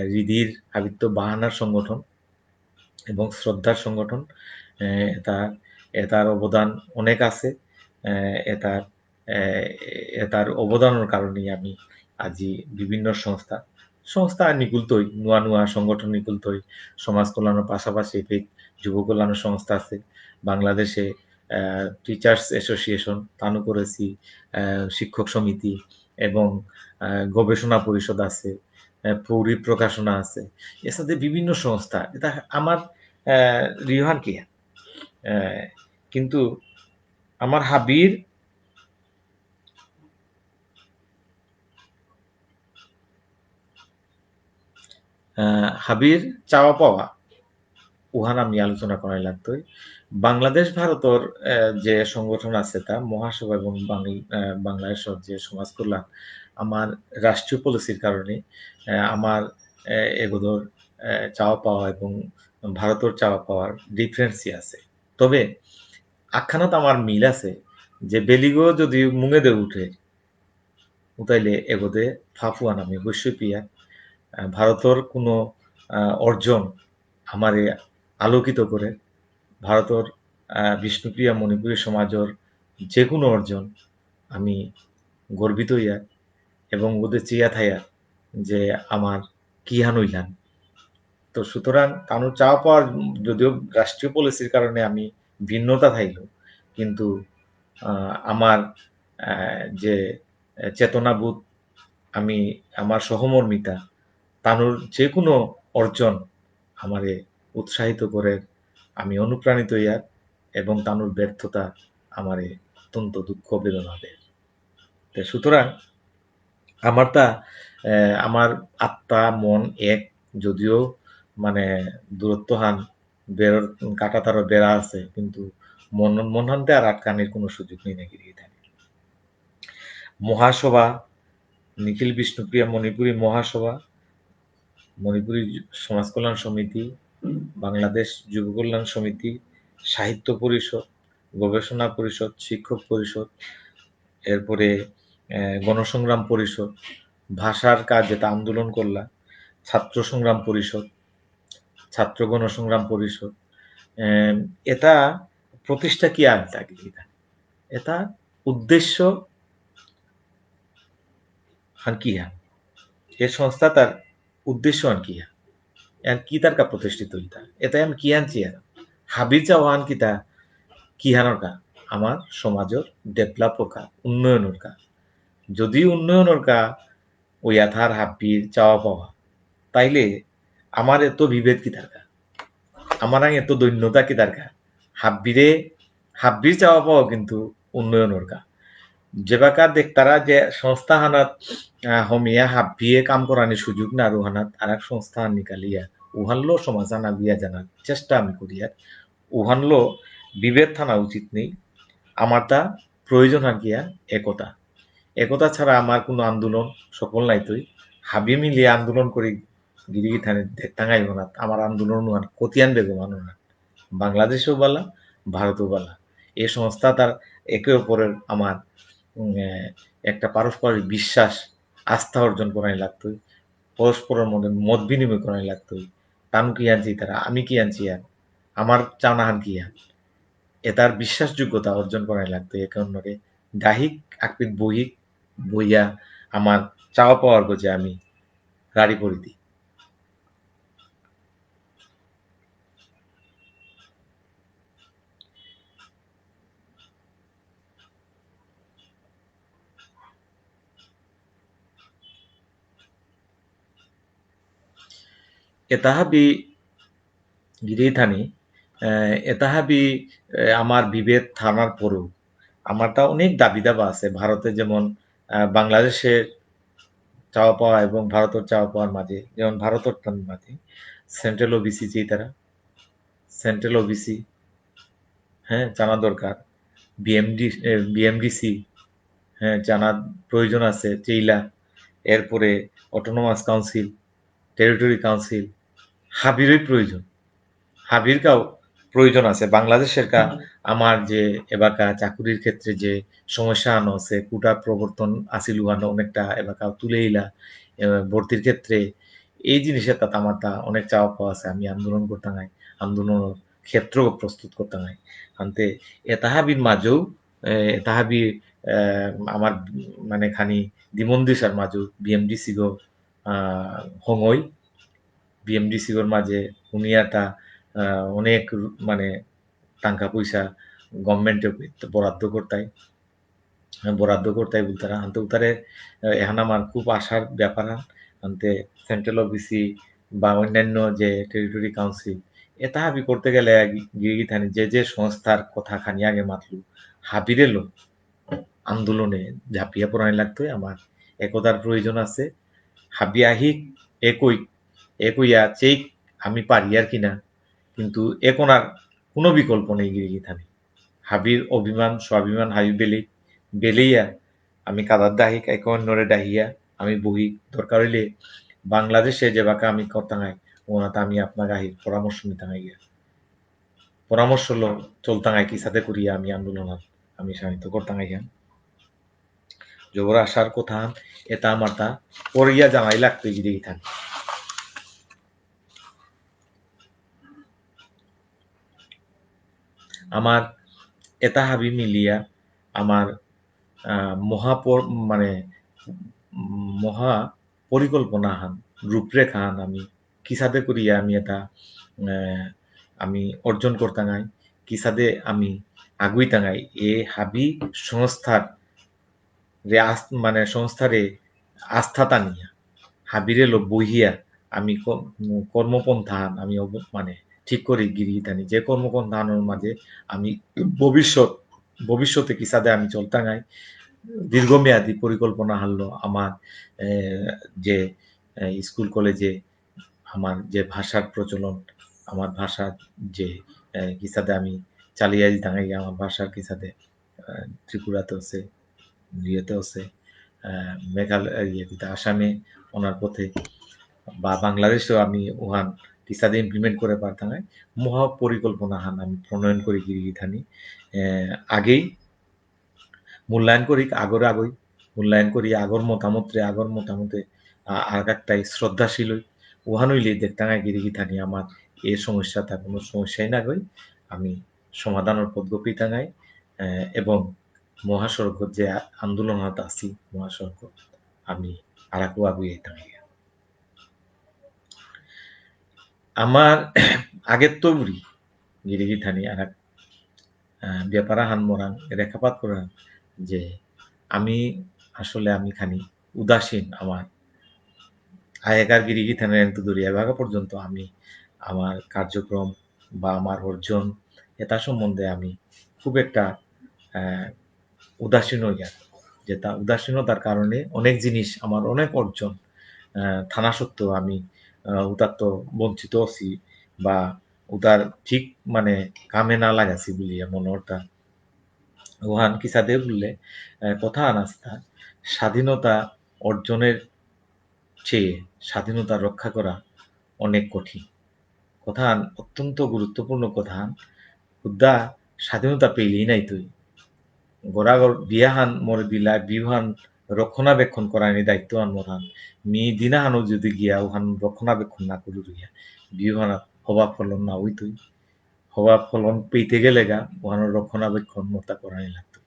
হৃদির হাবিত্য বাহানার সংগঠন এবং শ্রদ্ধার সংগঠন এটার এটার অবদান অনেক আছে এটার এটার অবদানের কারণেই আমি আজি বিভিন্ন সংস্থা সংস্থা নিকুলতই নূয়া নূয়া সংগঠন নিকুলতই সমাজ কল্যাণের পাশাপাশি ফিক যুব কল্যাণের সংস্থা আছে বাংলাদেশে টিচার্স অ্যাসোসিয়েশন তানু করেছি শিক্ষক সমিতি এবং গবেষণা পরিষদ আছে পৌরী প্রকাশনা আছে এর সাথে বিভিন্ন সংস্থা এটা আমার রিহান কি কিন্তু আমার হাবির হাবির চাওয়া পাওয়া উহান আমি আলোচনা করাই লাগতোই বাংলাদেশ ভারতর যে সংগঠন আছে তা মহাসভা এবং বাংলাদেশের যে সমাজ কল্যাণ আমার রাষ্ট্রীয় পলিসির কারণে আমার এগুলোর চাওয়া পাওয়া এবং ভারতের চাওয়া পাওয়ার ডিফারেন্সই আছে তবে আখ্যানত আমার মিল আছে যে বেলিগো যদি মুঙে দে উঠে উতাইলে এগোদে ফাফুয়া নামে বৈশ্যই পিয়া ভারতের কোনো অর্জন আমারে আলোকিত করে ভারতের বিষ্ণুপ্রিয়া মণিপুরী সমাজের যে কোনো অর্জন আমি গর্বিত ইয়া এবং ওদের চিয়া থাইয়া যে আমার কি হান হইলাম তো সুতরাং কানু চাওয়া পাওয়ার যদিও রাষ্ট্রীয় পলিসির কারণে আমি ভিন্নতা থাইল কিন্তু আমার যে চেতনাবোধ আমি আমার সহমর্মিতা তানুর যে কোনো অর্জন আমারে উৎসাহিত করে আমি অনুপ্রাণিত ইয়ার এবং তানুর ব্যর্থতা আমারে অত্যন্ত দুঃখ বেদনা দেয় সুতরাং আমার তা আমার আত্মা মন এক যদিও মানে দূরত্ব হান বেরোর কাটা তারও বেড়া আছে কিন্তু মন হানতে আর আটকানির কোনো সুযোগ নেই নাকি মহাসভা নিখিল বিষ্ণুপ্রিয়া মণিপুরী মহাসভা মণিপুরী সমাজ কল্যাণ সমিতি বাংলাদেশ যুব কল্যাণ সমিতি সাহিত্য পরিষদ গবেষণা পরিষদ শিক্ষক পরিষদ এরপরে গণসংগ্রাম পরিষদ ভাষার কাজ যেটা আন্দোলন করলা ছাত্র সংগ্রাম পরিষদ ছাত্র গণসংগ্রাম পরিষদ এটা প্রতিষ্ঠা কি আর থাকে এটা উদ্দেশ্য হান কি হান এ সংস্থা তার উদ্দেশ্য আন কি হান আর কি তার কা প্রতিষ্ঠিত হইতা এটা আমি কি আনছি আর হাবির চাওয়ান কিতা কি হানোর কা আমার সমাজের ডেভেলপর কা উন্নয়নের কা যদি উন্নয়নের কা ওই আথার হাব্বির চাওয়া পাওয়া তাইলে আমার এত বিভেদ কি তার কা আমার এত দৈন্যতা কি তার কা হাব্বিরে হাব্বির চাওয়া পাওয়া কিন্তু উন্নয়নের কা যেবাকা দেখতারা যে সংস্থা হানাত হমিয়া হাব্বিয়ে কাম করানি সুযোগ না আর হানাত আর এক সংস্থা নিকালিয়া উহানলো সমাধান আবিয়া জানার চেষ্টা আমি করি আর উহানলো বিভেদ থানা উচিত নেই আমার তা প্রয়োজন আর কিয়া একতা। একতা ছাড়া আমার কোনো আন্দোলন সফল নাই তুই হাবি মিলিয়ে আন্দোলন করি গিরিগি থানে টাঙাইব না আমার আন্দোলন কতিয়ান বেগম আনোনা বাংলাদেশেও বালা ভারতেও বালা এই সংস্থা তার একে অপরের আমার একটা পারস্পরিক বিশ্বাস আস্থা অর্জন করাই লাগতো পরস্পরের মধ্যে মত বিনিময় করাই লাগতো তানু কি আনছি তারা আমি কি আনছি আর আমার চাওনাহান কি আর এটার বিশ্বাসযোগ্যতা অর্জন করাই লাগতো একে অন্যকে গাহিক আকপিত বহিক বইয়া আমার চাওয়া পাওয়ার গজে আমি রাড়ি পড়ি দিই এতাহাবি গিরি থানি এতাহাবি আমার বিভেদ থানার পরেও আমারটা অনেক দাবি দাবা আছে ভারতে যেমন বাংলাদেশের চাওয়া পাওয়া এবং ভারতের চাওয়া পাওয়ার মাঝে যেমন ভারতের মাঝে সেন্ট্রাল ওবিসি যেই তারা সেন্ট্রাল ওবিসি হ্যাঁ জানা দরকার বিএমডিসি হ্যাঁ জানার প্রয়োজন আছে চেইলা এরপরে অটোনোমাস কাউন্সিল টেরিটরি কাউন্সিল হাবিরই প্রয়োজন হাবির কাও প্রয়োজন আছে বাংলাদেশের কা আমার যে এবাকা চাকুরির ক্ষেত্রে যে সমস্যা আনো আছে কুটা প্রবর্তন আসিল উহানো অনেকটা এবাকা তুলে ইলা ভর্তির ক্ষেত্রে এই জিনিসের তাতে আমার তা অনেক চাওয়া পাওয়া আছে আমি আন্দোলন করতে নাই আন্দোলন ক্ষেত্র প্রস্তুত করতে নাই আনতে এতাহাবির মাঝেও এতাহাবি আমার মানে খানি দিমন্দিসার মাঝেও বিএমডিসি গো হঙই বিএমডিসির মাঝে উনি একটা অনেক মানে টাকা পয়সা গভর্নমেন্টে বরাদ্দ করতাই বরাদ্দ করতাই বলতারা আনতে উতারে এখন আমার খুব আশার ব্যাপার আনতে সেন্ট্রাল ওবিসি বা অন্যান্য যে টেরিটরি কাউন্সিল এটা হাবি করতে গেলে গিয়ে থানি যে সংস্থার কথা খানি আগে মাতলু হাবিরে লোক আন্দোলনে ঝাঁপিয়ে পড়ানি লাগতো আমার একতার প্রয়োজন আছে হাবি আহিক একই একইয়া চেক আমি পারি আর কিনা কিন্তু একোনার কোনো বিকল্প নেই গিরিগি থানি হাবির অভিমান স্বাভিমান হাবি বেলেইয়া আমি কাদার দাহিক এক অন্যরে ডাহিয়া আমি বহি দরকার হইলে বাংলাদেশে যে বাকা আমি করতাঙাই ওনাতে আমি আপনার গাহির পরামর্শ নিতাঙাই গিয়া পরামর্শ লো চলতাঙাই কি সাথে করিয়া আমি আন্দোলনত আমি সাহিত্য করতাঙাই গিয়া জবর আসার কথা এটা আমার তা পড়িয়া জানাই লাগতো গিরিগি থানি আমার এটা হাবি মিলিয়া আমার মানে মহা পরিকল্পনা হান রূপরেখা হান আমি কিসাদে করিয়া আমি এটা আমি অর্জন করতাঙাই কিসাদে আমি আগুই তাঙাই এ হাবি সংস্থার রে মানে সংস্থারে আস্থা টানিয়া হাবিরে লো বহিয়া আমি কর্মপন্থা আমি মানে ঠিক করে গিরি টানি যে কর্মপন্থানোর মাঝে আমি ভবিষ্যতে কিসাদে আমি চলতাঙাই দীর্ঘমেয়াদী পরিকল্পনা হারলো আমার যে স্কুল কলেজে আমার যে ভাষার প্রচলন আমার ভাষার যে কিসাদে আমি চালিয়ে দিতাঙাই আমার ভাষার কিসাদে ত্রিপুরাতে আছে ইয়েতে আছে মেঘালয় ইয়ে আসামে ওনার পথে বা বাংলাদেশেও আমি ওহান কিসাদে ইমপ্লিমেন্ট করে পারতাম মহা পরিকল্পনা হান আমি প্রণয়ন করি গিরি থানি আগেই মূল্যায়ন করি আগই মূল্যায়ন করি আগর মতামতে আর একটাই শ্রদ্ধাশীল হই উহানইলে দেখতাঙাই গিরিগি থানি আমার এই সমস্যাটা কোনো সমস্যাই না গই আমি সমাধানের পথ গপিতাঙাই এবং মহাসড়ক যে আন্দোলনত আছি মহাসড়ক আমি আরাকু আগুই থাকি আমার আগের তো বুড়ি গিরিগি থানি আর ব্যাপারা হান মরাং রেখাপাত করান যে আমি আসলে আমি খানি উদাসীন আমার আগেকার গিরিগি থানা এন্ত দরিয়া ভাগা পর্যন্ত আমি আমার কার্যক্রম বা আমার অর্জন এটা সম্বন্ধে আমি খুব একটা উদাসীন হইয়া যেটা উদাসীনতার কারণে অনেক জিনিস আমার অনেক অর্জন থানা সত্ত্বেও আমি উতার তো বঞ্চিত আছি বা উতার ঠিক মানে কামে না লাগাছি বলিয়া মনে হতা ওহান কিসাদে বললে কথা আনাস্তা স্বাধীনতা অর্জনের চেয়ে স্বাধীনতা রক্ষা করা অনেক কঠিন। কথান অত্যন্ত গুরুত্বপূর্ণ কথান। হুদ্দা স্বাধীনতা পেইলেই নাই তুই। গড়াগড় বিয়াহান মরে দিলা বিহান রক্ষণাবেক্ষণ করানি দায়িত্ববান মরান। মি দিনাহানো যদি গিয়া ওহান রক্ষণাবেক্ষণ না করি রইয়া বিহানা হবা ফলন না হই তুই। হওয়া ফলন পেইতে গেলে গা ওহানোর রক্ষণাবেক্ষণ মোতা করানি লাগতো।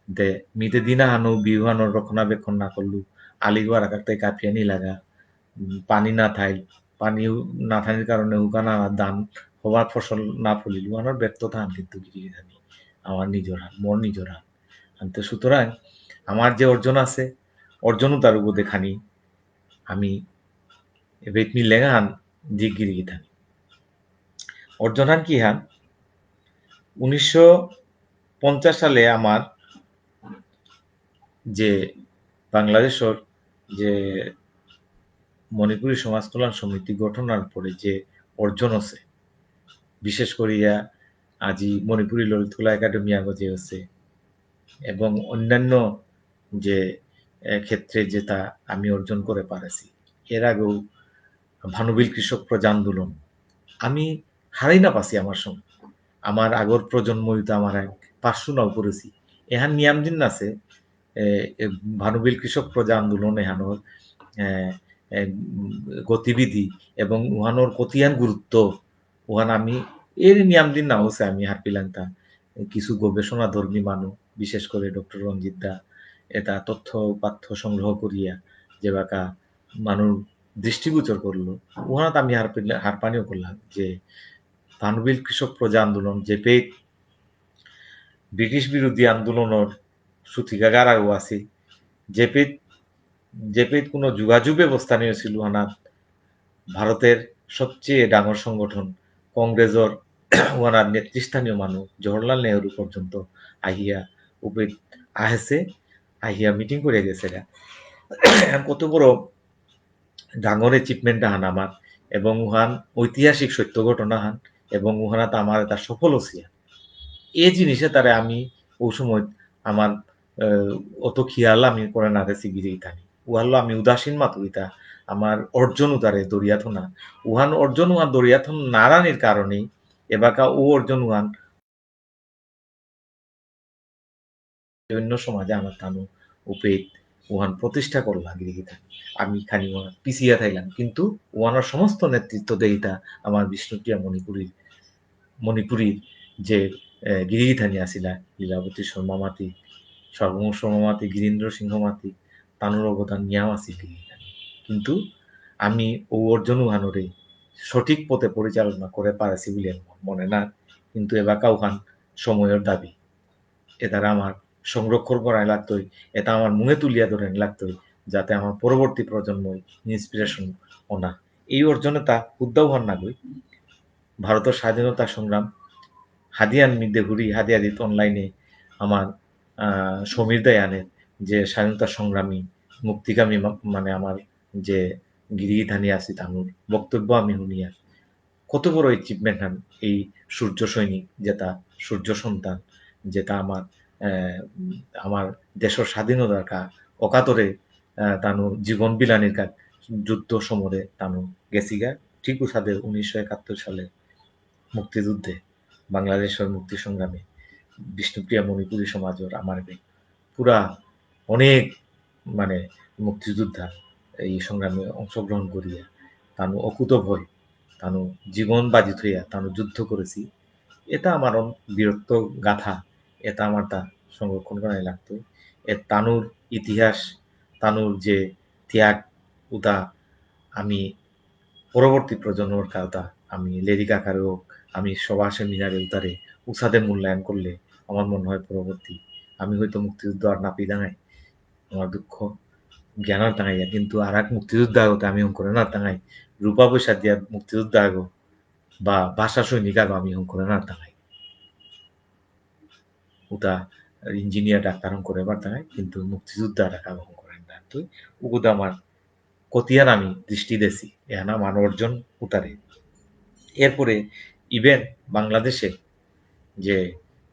দে মিতে দিনাহানো বিহানোর রক্ষণাবেক্ষণ না করলু আলিগড় আকারতে কাপিয়ানি লাগা পানি না থাইল পানি না থাকার কারণে উকানা ধান হওয়ার ফসল না ফলিল উহানোর ব্যর্থতা আন কিন্তু জানি আমার নিজের হাত মোর নিজের হাত আনতে সুতরাং আমার যে অর্জন আছে অর্জনও তার উপর দেখানি আমি এবেক মিলে হান জিগিরি গিথান অর্জন হান কি হান 1950 সালে আমার যে বাংলাদেশের যে মণিপুরী সমাজ কল্যাণ সমিতি গঠনের পরে যে অর্জন আছে বিশেষ করিয়া আজি মণিপুরী ললিতকলা একাডেমি আগজে আছে এবং অন্যান্য যে ক্ষেত্রে যেটা আমি অর্জন করে পারেছি এর আগেও ভানুবিল কৃষক প্রজা আন্দোলন আমি হারাই না পাছি আমার সঙ্গে আমার আগর প্রজন্ম হইতে আমার এক পার্শ্বনাও করেছি এহান নিয়াম দিন আছে ভানুবিল কৃষক প্রজা আন্দোলন এহানোর গতিবিধি এবং উহানোর কতিয়ান গুরুত্ব উহান আমি এর নিয়াম দিন না হচ্ছে আমি হারপিলাংতা কিছু গবেষণা ধর্মী মানুষ বিশেষ করে ডক্টর রঞ্জিত দা এটা তথ্য পাঠ্য সংগ্রহ করিয়া যে বাকা মানুষ দৃষ্টিগোচর করলো উহানাত আমি হারপানিও করলাম যে ভানুবিল কৃষক প্রজা আন্দোলন যেপে ব্রিটিশ বিরোধী আন্দোলনের সূতিকাগার আরও আছে যেপে যেপেত কোনো যোগাযোগ ব্যবস্থা নিয়েছিল আনাত ভারতের সবচেয়ে ডাঙর সংগঠন কংগ্রেসর ওনার নেতৃস্থানীয় মানুষ জওহরলাল নেহরু পর্যন্ত আহিয়া উপে আহেছে আহিয়া মিটিং করে গেছে কত বড় ডাঙর অ্যাচিভমেন্ট হান আমার এবং উহান ঐতিহাসিক সত্য ঘটনা হান এবং উহানাত আমার এটা সফল হচ্ছে এই জিনিসে তারে আমি ওই সময় আমার অত খেয়াল আমি করে না রেছি গিরেই থাকি উহাল্লো আমি উদাসীন মাতুরিতা আমার অর্জন উতারে দরিয়াথ না উহান অর্জন উহান দরিয়াথ নারানির কারণেই এবাকা ও অর্জন উহান অন্য সমাজে আমার তানু উপেত উহান প্রতিষ্ঠা করলা গিরিগিতা আমি খানি উহান পিছিয়ে থাইলাম কিন্তু উহানোর সমস্ত নেতৃত্ব দেইতা আমার বিষ্ণুপ্রিয়া মণিপুরীর যে গিরিগিথানি আসিলা লীলাবতী শর্মা মাতি সর্বমোষ মাতি গিরীন্দ্র সিংহ মাতি তানুর অবদান নিয়াও আছিল গিরিগিথানি কিন্তু আমি ও অর্জন উহানোরে সঠিক পথে পরিচালনা করে পারেছি বলে মনে না কিন্তু এবাকা উহান সময়ের দাবি এ দ্বারা আমার সংরক্ষণ করাই লাগতোই এটা আমার মুখে তুলিয়া ধরেন লাগতোই যাতে আমার পরবর্তী প্রজন্ম ইন্সপিরেশন ওনা এই অর্জনে তা উদ্যাও হন না গই ভারতের স্বাধীনতা সংগ্রাম হাদিয়ান মিদ্যে ঘুরি হাদিয়াদিত অনলাইনে আমার সমীর দয়ানের যে স্বাধীনতা সংগ্রামী মুক্তিকামী মানে আমার যে গিরিধানী আছি তানুর বক্তব্য আমি শুনিয়া কত বড় অ্যাচিভমেন্ট হান এই সূর্য সৈনিক যেটা সূর্য সন্তান যেটা আমার দেশের স্বাধীনতার কা অকাতরে তানু জীবন বিলানির কাজ যুদ্ধ সমরে তানু গেছিগা ঠিক সাথে 1971 সালে মুক্তিযুদ্ধে বাংলাদেশের মুক্তি সংগ্রামে বিষ্ণুপ্রিয়া মণিপুরী সমাজের আমার পুরা অনেক মানে মুক্তিযোদ্ধা এই সংগ্রামে অংশগ্রহণ করিয়া তানু অকুত ভয় তানু জীবন বাজি থইয়া তানু যুদ্ধ করেছি এটা আমার বীরত্ব গাথা এটা আমার তা সংরক্ষণ করাই লাগতো এ তানুর ইতিহাস তানুর যে ত্যাগ উদা আমি পরবর্তী প্রজন্মর কথা আমি লেরিক আকারে হোক আমি সভা সেমিনারে উতারে উসাদে মূল্যায়ন করলে আমার মনে হয় পরবর্তী আমি হয়তো মুক্তিযুদ্ধ আর নাপি দাঙাই আমার দুঃখ জ্ঞান টাঙাইয়া কিন্তু আর এক মুক্তিযোদ্ধা আগতে আমি করে না টাঙাই রূপা পয়সা দিয়া মুক্তিযোদ্ধা আগো বা ভাষা সৈনিক আগো আমি করে না টাঙাই উতা ইঞ্জিনিয়ার ডাক্তার করে এবার টাঙাই কিন্তু মুক্তিযোদ্ধা টাকা করেন না তুই উগুদা আমার কতিয়ান আমি দৃষ্টি দেছি এহান আমার অর্জন উতারে এরপরে ইভেন বাংলাদেশে যে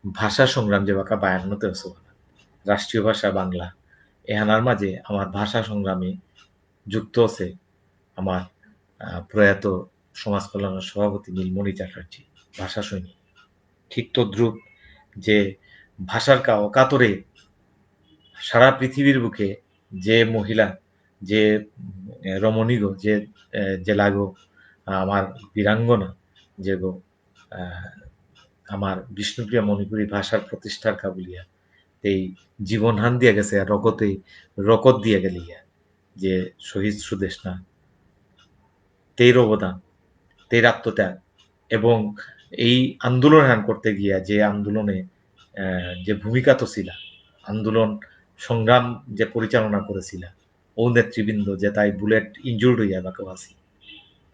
ভাষা সংগ্রাম যে বাঁকা 52তে আছে রাষ্ট্রীয় ভাষা বাংলা এহানার মাঝে আমার ভাষা সংগ্রামে যুক্ত আছে আমার প্রয়াত সমাজ কল্যাণ সভাপতি নীলমণি চ্যাটার্জি ভাষা সৈনিক ঠিক তদ্রুপ যে ভাষার অকাতরে সারা পৃথিবীর বুকে যে মহিলা যে রমণীগো যে যে লাগো আমার বীরাঙ্গনা যে গো আমার বিষ্ণুপ্রিয়া মণিপুরী ভাষার প্রতিষ্ঠার কাবুলিয়া এই জীবন হান দিয়া গেছে আর রকত দিয়া গেলিয়া যে শহীদ সুদেশনা তের অবদান তের আত্মত্যাগ এবং এই আন্দোলন হান করতে গিয়া যে আন্দোলনে যে ভূমিকা তো ছিল আন্দোলন সংগ্রাম যে পরিচালনা করেছিল ও নেতৃবৃন্দ যে তাই বুলেট ইনজুর্ড হইয়া বাকে বাসি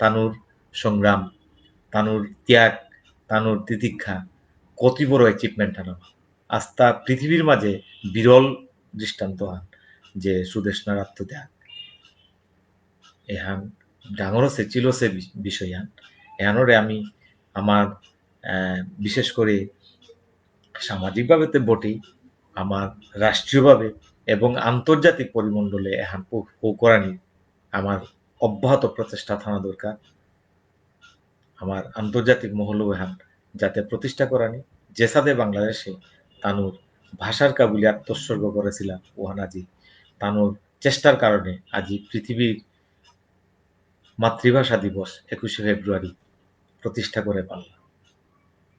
তানুর সংগ্রাম তানুর ত্যাগ তানুর তিতিক্ষা কত বড় অ্যাচিভমেন্ট আনা আস্থা পৃথিবীর মাঝে বিরল দৃষ্টান্ত হান যে সুদেশনার আত্মত্যাগ এহান ডাঙরও সে ছিল সে বিষয় হান এহানরে আমি আমার বিশেষ করে সামাজিকভাবে তো বটেই আমার রাষ্ট্রীয়ভাবে এবং আন্তর্জাতিক পরিমণ্ডলে এহান করানি আমার অব্যাহত প্রচেষ্টা থাকা দরকার আমার আন্তর্জাতিক মহলও এহান যাতে প্রতিষ্ঠা করানি যেসাদে বাংলাদেশে তানুর ভাষার কাবুলি আত্মোৎসর্গ করেছিলাম ওহান আজি তানুর চেষ্টার কারণে আজি পৃথিবীর মাতৃভাষা দিবস 21শে ফেব্রুয়ারি প্রতিষ্ঠা করে পারলাম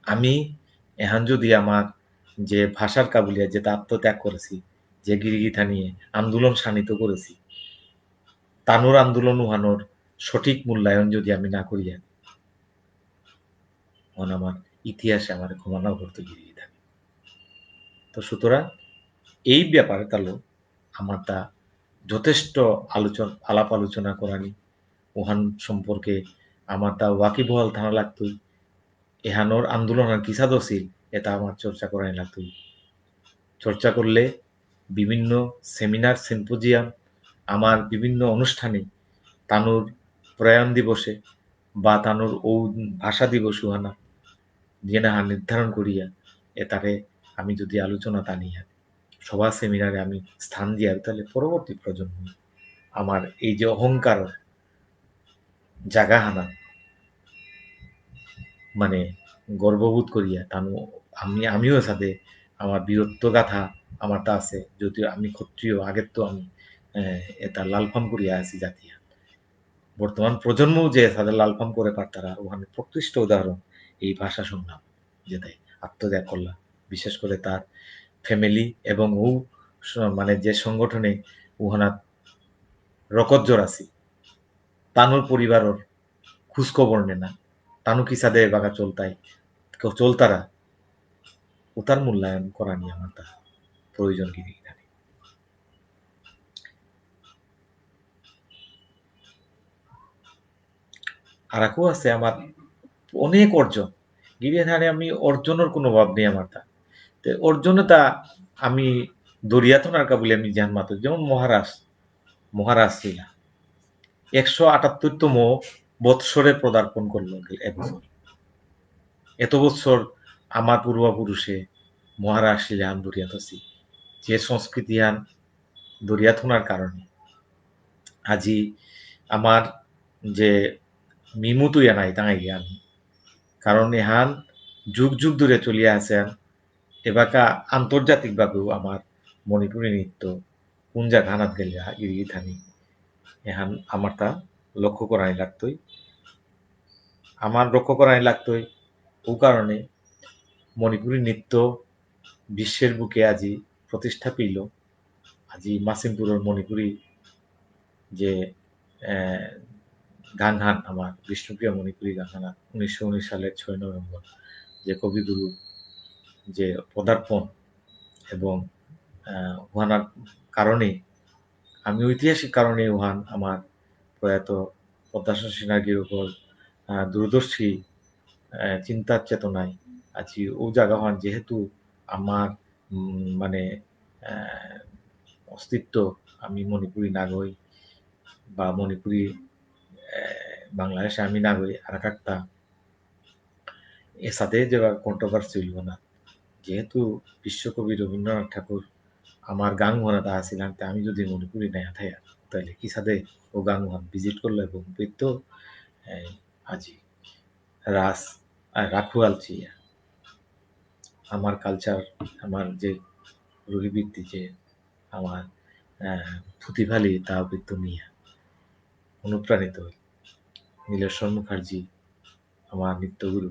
আমি এহান যদি আমার যে ভাষার কাবুলিয়া যেটা আত্মত্যাগ করেছি যে গিরিগিথা নিয়ে আন্দোলন শানিত করেছি তানুর আন্দোলন উহানোর সঠিক মূল্যায়ন যদি আমি না করিয়া তখন আমার ইতিহাসে আমার ঘুমানো করতে গিরিয়ে থাকে তো সুতরাং এই ব্যাপারে তাহলে আমার তা যথেষ্ট আলাপ আলোচনা করানি উহান সম্পর্কে আমার তা ওয়াকিবহাল থানা লাগতোই এহানোর আন্দোলন আর কিসা দছিল এটা আমার চর্চা করাই লাগতোই চর্চা করলে বিভিন্ন সেমিনার সিম্পোজিয়াম আমার বিভিন্ন অনুষ্ঠানে তানুর প্রয়াণ দিবসে বা তানুর ও ভাষা দিবস উহানা জেনাহা নির্ধারণ করিয়া এটাকে আমি যদি আলোচনা টানিয়া সভা সেমিনারে আমি স্থান দিয়া তাহলে পরবর্তী প্রজন্ম আমার এই যে অহংকার জাগা হানা মানে গর্ববোধ করিয়া তানু আমিও সাথে আমার বীরত্ব গাথা আমারটা আছে যদিও আমি ক্ষত্রিয় আগের তো আমি এটা লালফাম করিয়া আছি জাতিয়া বর্তমান প্রজন্মও যে তাদের লালফাম করে পারতারা ওখানে প্রকৃষ্ট উদাহরণ এই ভাষা সংগ্রাম যেটাই আত্মত্যাগ করলা বিশেষ করে তার ফ্যামিলি এবং ও মানে যে সংগঠনে উহানা রকত জোড়াছি তানুর পরিবারের খোঁজখবর নে না তানু কি সাদে বাগা চলতারা ওটার মূল্যায়ন করা নিয়ে আমার তা প্রয়োজন কি এখানে আর আছে আমার অনেক অর্জন গিরিধানে আমি অর্জনের কোনো অভাব নেই আমার তা অর্জনে তা আমি দরিয়াতনার বলে আমি জান মাত্র যেমন মহারাজ 178তম বৎসরে পদার্পণ করলো এবছর এত বছর আমার পূর্বপুরুষে মহারাজ শিলাম দরিয়াতছি যে সংস্কৃতি আন দরিয়াথনার কারণে আজি আমার যে মিমুতু নাই তাঙাই জ্ঞান কারণ এহান যুগ যুগ ধরে চলিয়া আছেন এবাকা আন্তর্জাতিকভাবেও আমার মণিপুরী নৃত্য কোন জায়গানাত গেলিয়া ইরি থানি এহান আমার তা লক্ষ্য করাই লাগতোই আমার লক্ষ্য করাই লাগতোই ও কারণে মণিপুরী নৃত্য বিশ্বের বুকে আজি প্রতিষ্ঠা পেল আজি মাসিমপুরের মণিপুরী যে গানহান আমার বিষ্ণুপ্রিয়া মণিপুরী গানহানা 1919 সালের 6 নভেম্বর যে কবিগুরু যে পদার্পণ এবং উহানার কারণে আমি ঐতিহাসিক কারণে উহান আমার প্রয়াত পদ্মাশন সিনহাগির উপর দূরদর্শী চিন্তার চেতনায় আছি ও জায়গা হন যেহেতু আমার মানে অস্তিত্ব আমি মণিপুরী নাগরিক বা মণিপুরী বাংলাদেশে আমি নাগরিক আর একটা এর সাথে যে কন্ট্রোভার্সি হইল না যেহেতু বিশ্বকবি রবীন্দ্রনাথ ঠাকুর আমার গাঙ্গনাটা আসিলাম, তা আমি যদি মনে করি না থাই তাহলে কি সাথে ও গাঙ্গন ভিজিট করলো এবং পেত আজি রাস রাখুয়াল চিয়া আমার কালচার, আমার যে রুহিবৃত্তি যে আমার পুঁথিভালি তা পেত নিয়ে অনুপ্রাণিত হই। নীলেশ্বর মুখার্জি আমার নৃত্যগুরু,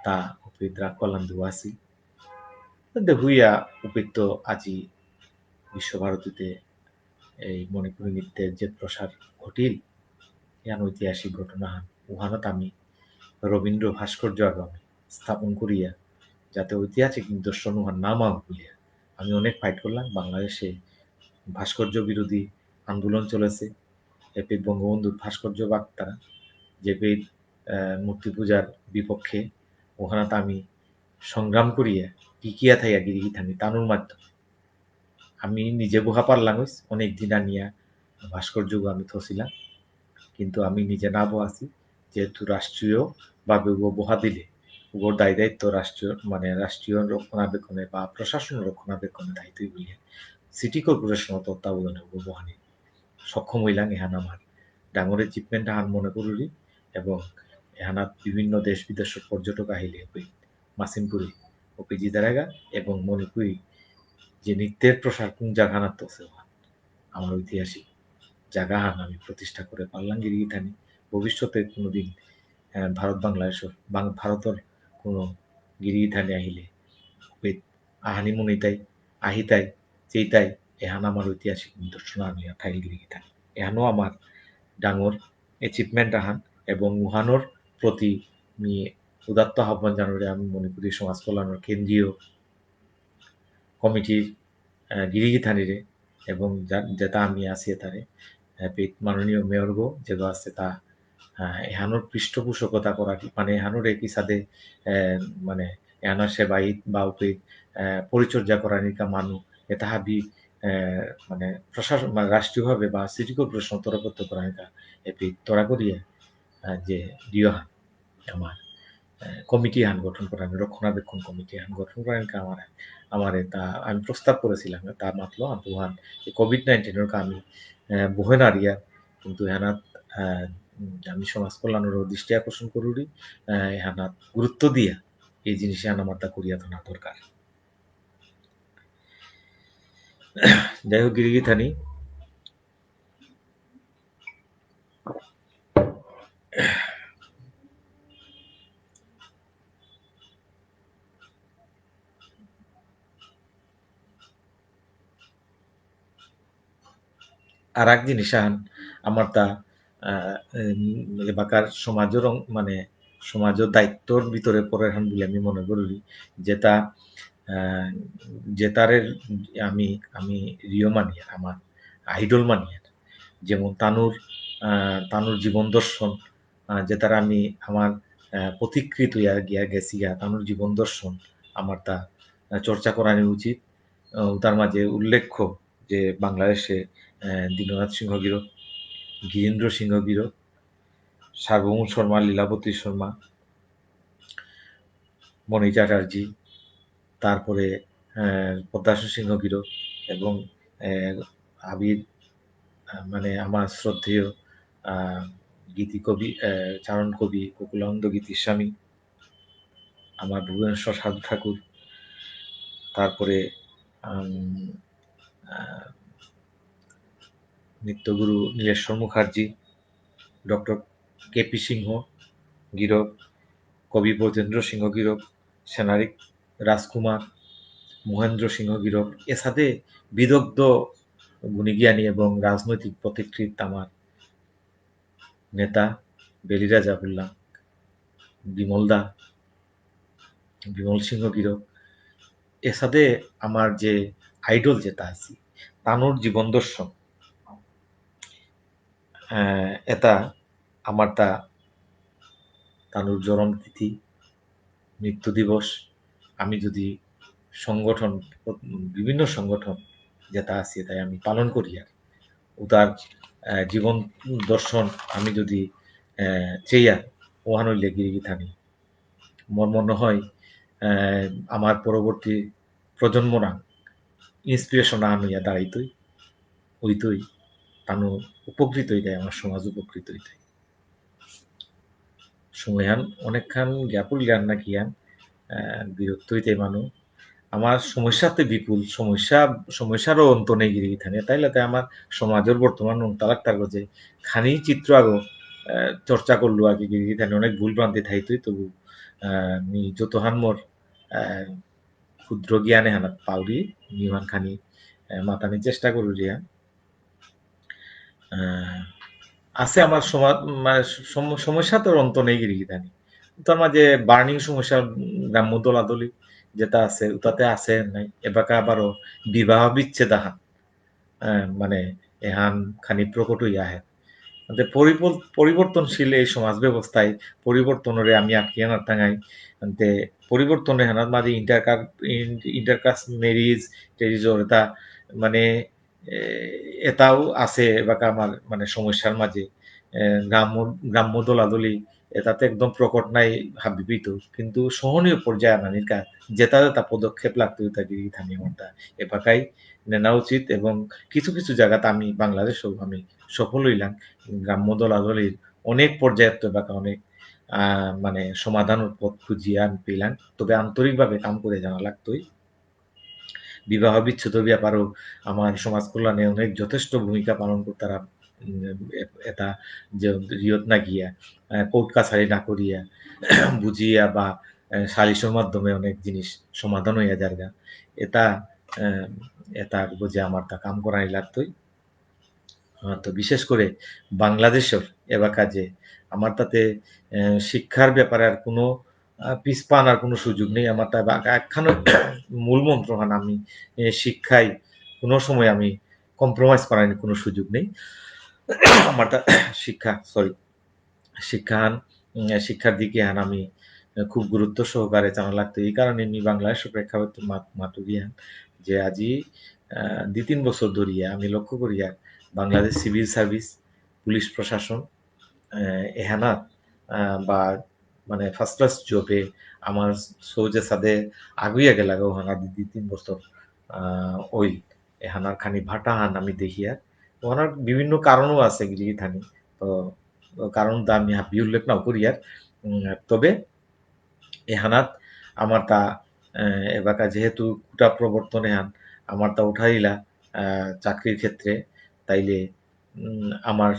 তা উপেদ রাখওয়ালান্দু আসি দেহুইয়া উপেত্য আজি বিশ্বভারতীতে এই মণিপুরী নৃত্যের যে প্রসার ঘটিল ইয়ান ঐতিহাসিক ঘটনা উহানত আমি রবীন্দ্র ভাস্কর্য আগামী স্থাপন করিয়া যাতে ঐতিহাসিক নিদর্শন উহার নাম বলিয়া আমি অনেক ফাইট করলাম। বাংলাদেশে ভাস্কর্য বিরোধী আন্দোলন চলেছে। এপি বঙ্গবন্ধুর ভাস্কর্য বাক্তারা যেপি মূর্তি পূজার বিপক্ষে ওখানে আমি সংগ্রাম করিয়া টিকিয়া থাইয়া গিরি থামি তানুর মাধ্যমে আমি নিজে বহা পারলাম অনেক দিন আনিয়া ভাস্কর্য আমি থছিলাম, কিন্তু আমি নিজে না বহাছি যেহেতু রাষ্ট্রীয়ভাবে বহা দিলে ওর দায় দায়িত্ব রাষ্ট্রীয় মানে রাষ্ট্রীয় রক্ষণাবেক্ষণে বা প্রশাসন রক্ষণাবেক্ষণে দায়িত্বই বলিয়া সিটি কর্পোরেশনের তত্ত্বাবধানে বহানি সক্ষম হইলাম। এহান আমার ডাঙর এচিভমেন্ট আহান মনে করুরি এবং এহানাত বিভিন্ন দেশ বিদেশের পর্যটক আহিলে মাসিমপুরি ও পিজি দারাগা এবং মণিপুরি যে নৃত্যের প্রসার কোন জায়গানাত আমার ঐতিহাসিক জায়গাহান আমি প্রতিষ্ঠা করে পারলাম গিরিগিথানি ভবিষ্যতে কোনোদিন ভারত বাংলাদেশ ভারতের কোনো গিরিগিথানি আহিলে আহানি মনিতাই আহিতাই চেইতাই এহান আমার ঐতিহাসিক নিদর্শন আমি ঠাইল গিরিগিথানি এহানো আমার ডাঙর এচিভমেন্ট আহান এবং উহানোর প্রতি নিয়ে উদাত্ত আহ্বান জানুয়ারি আমি মণিপুরী সমাজ কল্যাণের কেন্দ্রীয় কমিটির গিরিগিথানিরে এবং যেটা আমি আছি তারে মাননীয় মেয়রগো যেগো আছে তা এহানোর পৃষ্ঠপোষকতা করা মানে এহানোর একই সাথে মানে এহানোর সেবায়িত বা উপে পরিচর্যা করা নিকা মানুষ এটা হাবি মানে প্রশাসন মানে রাষ্ট্রীয়ভাবে বা সিটি কর্পোরেশন তরফত করা নিকা এপি তরা করিয়া যে দিওহান আমার কমিটি হান গঠন করা রক্ষণাবেক্ষণ কমিটি হান গঠন করা নিকা আমার তা আমি প্রস্তাব করেছিলাম তা মাত্র আন্তহান কোভিড-19 আমি বহে নারিয়া কিন্তু এহানাত আমি সমাজ কল্যাণের দৃষ্টি আকর্ষণ করুরি এহানাত গুরুত্ব দিয়া এই জিনিসে আমার তা করিয়া তো না দরকার। যাই হোক গিরিগিথানি আর এক জিনিস আহান আমার তা এবাকার সমাজের মানে সমাজের দায়িত্বর ভিতরে পড়ে হান বলে আমি মনে করি যেটা যেতারের আমি আমি রিও মানি আমার আইডল মানি যেমন তানুর জীবন দর্শন যেটার আমি আমার প্রতিকৃত গিয়া গেছি তানুর জীবন দর্শন আমার তা চর্চা করানো উচিত। তার মাঝে উল্লেখ্য যে বাংলাদেশে দীননাথ সিংহ গিরো, গিরীন্দ্র সিংহ গিরো, সার্বভৌম শর্মা, লীলাবতী শর্মা, মণি চ্যাটার্জি, তারপরে পদ্মাশী সিংহ গিরো এবং আবির মানে আমার শ্রদ্ধেয় গীতি কবি চারণ কবি গোকুলানন্দ গীতিস্বামী, আমার ভুবনেশ্বর সাধু ঠাকুর, তারপরে নৃত্যগুরু নীলেশ্বর মুখার্জি, ডক্টর কেপি সিংহ গিরক, কবি ব্রজেন্দ্র সিংহ গিরক, সেনারিক রাজকুমার, মহেন্দ্র সিংহ গিরক এর সাথে বিদগ্ধ গুণীজ্ঞানী এবং রাজনৈতিক পথিকৃৎ আমার নেতা বেলিরাজা বললাম, বিমল সিংহ গিরক এর সাথে আমার যে আইডল যেটা আছে তানোর জীবন দর্শন এটা আমার তা তানুর জন্ম তিথি মৃত্যু দিবস আমি যদি সংগঠন বিভিন্ন সংগঠন যেটা আছে তাই আমি পালন করি আর উদার জীবন দর্শন আমি যদি চেয়া ওহান হইলে গিরিগিথানি মোর মনে হয় আমার পরবর্তী প্রজন্মরা ইন্সপিরেশন আনুইয়া দাঁড়াইতই হইতই তানো উপকৃত হইতাই আমার সমাজ উপকৃত হইতাই সময়হান অনেকখান জ্ঞাপুর জ্ঞান না কিয়ান বিরক্ত হইতে মানুষ আমার সমস্যাতে বিপুল সমস্যারও অন্ত নেই গিরি থানে তাইলে আমার সমাজের বর্তমান তালাক তার যে খানি চিত্র আগো চর্চা করলো আগে গিরি থানে অনেক ভুল ভ্রান্তি থাইতই তবু নি যতহান মোর ক্ষুদ্র জ্ঞানে হানাত পাউরি নিমান খানি মাতানি চেষ্টা করু রিয়া আছে আমার সমস্যা তোর অন্ত নেই গিরি থানি তার মাঝে বার্নিং সমস্যা গ্রাম্য দলাদলি যেটা আছে ওটাতে আছে নাই এবাকা আবারও বিবাহ বিচ্ছেদ আহান মানে এহান খানি প্রকট হইয়া আহে পরিবর্তনশীল এই সমাজ ব্যবস্থায় পরিবর্তনরে আমি আটকিয়ে না টাঙাই পরিবর্তনের হানার মাঝে ইন্টারকাস্ট ম্যারিজ টেরিজর এটা মানে এটাও আছে এবাকা আমার মানে সমস্যার মাঝে গ্রাম্য গ্রাম্য দলাদলি এটাতে একদম প্রকট নাই হাবিবিত কিন্তু সহনীয় পর্যায়ে আনানির কাজ যেটা যেটা পদক্ষেপ লাগতো তাকে থামিয়ে মনটা এপাকাই নেওয়া উচিত এবং কিছু কিছু জায়গাতে আমি বাংলাদেশেও আমি সফল হইলাম গ্রাম্য দলাদলির অনেক পর্যায়ে তো এবাকা অনেক মানে সমাধানের পথ খুঁজিয়ে আমি পেলাম তবে আন্তরিকভাবে কাম করে জানা লাগতোই বিবাহ বিচ্ছেদের ব্যাপারেও আমার সমাজ কল্যাণে অনেক যথেষ্ট ভূমিকা পালন করতে তারা এটা যে রিয়ত না গিয়া কোর্ট কাছারি না করিয়া বুঝিয়া বা সালিশের মাধ্যমে অনেক জিনিস সমাধান হইয়া যারগা এটা আহ, এটা বুঝে আমার তা কাম করাই লাগতোই তো বিশেষ করে বাংলাদেশের এবার কাজে আমার তাতে শিক্ষার ব্যাপারে আর কোনো পিছপান আর কোনো সুযোগ নেই আমার তা একখানে মূল মন্ত্র হান আমি শিক্ষায় কোনো সময় আমি কম্প্রোমাইজ করার কোনো সুযোগ নেই আমার তা শিক্ষাহান শিক্ষার দিকে হান আমি খুব গুরুত্ব সহকারে জানা লাগতো এই কারণে আমি বাংলাদেশের প্রেক্ষাপট মাতুরিয়ান যে আজি ২-৩ বছর ধরিয়া আমি লক্ষ্য করিয়া বাংলাদেশ সিভিল সার্ভিস পুলিশ প্রশাসন এহানাত বা মানে ফার্স্ট ক্লাস জবে আমার সৌজে সাদে আগুইয়া গেলা ওহানা ২-৩ বছর ওই এহানার খানি ভাটা হান আমি দেখিয়া ওহানার বিভিন্ন কারণও আছে গিরি থানি তো কারণ তা আমি হাবি উল্লেখ নাও করিয়ার তবে এহানাত আমার তা এবাকা যেহেতু কুটা প্রবর্তন এহান আমার তা উঠাইলা চাকরির ক্ষেত্রে তাইলে আমার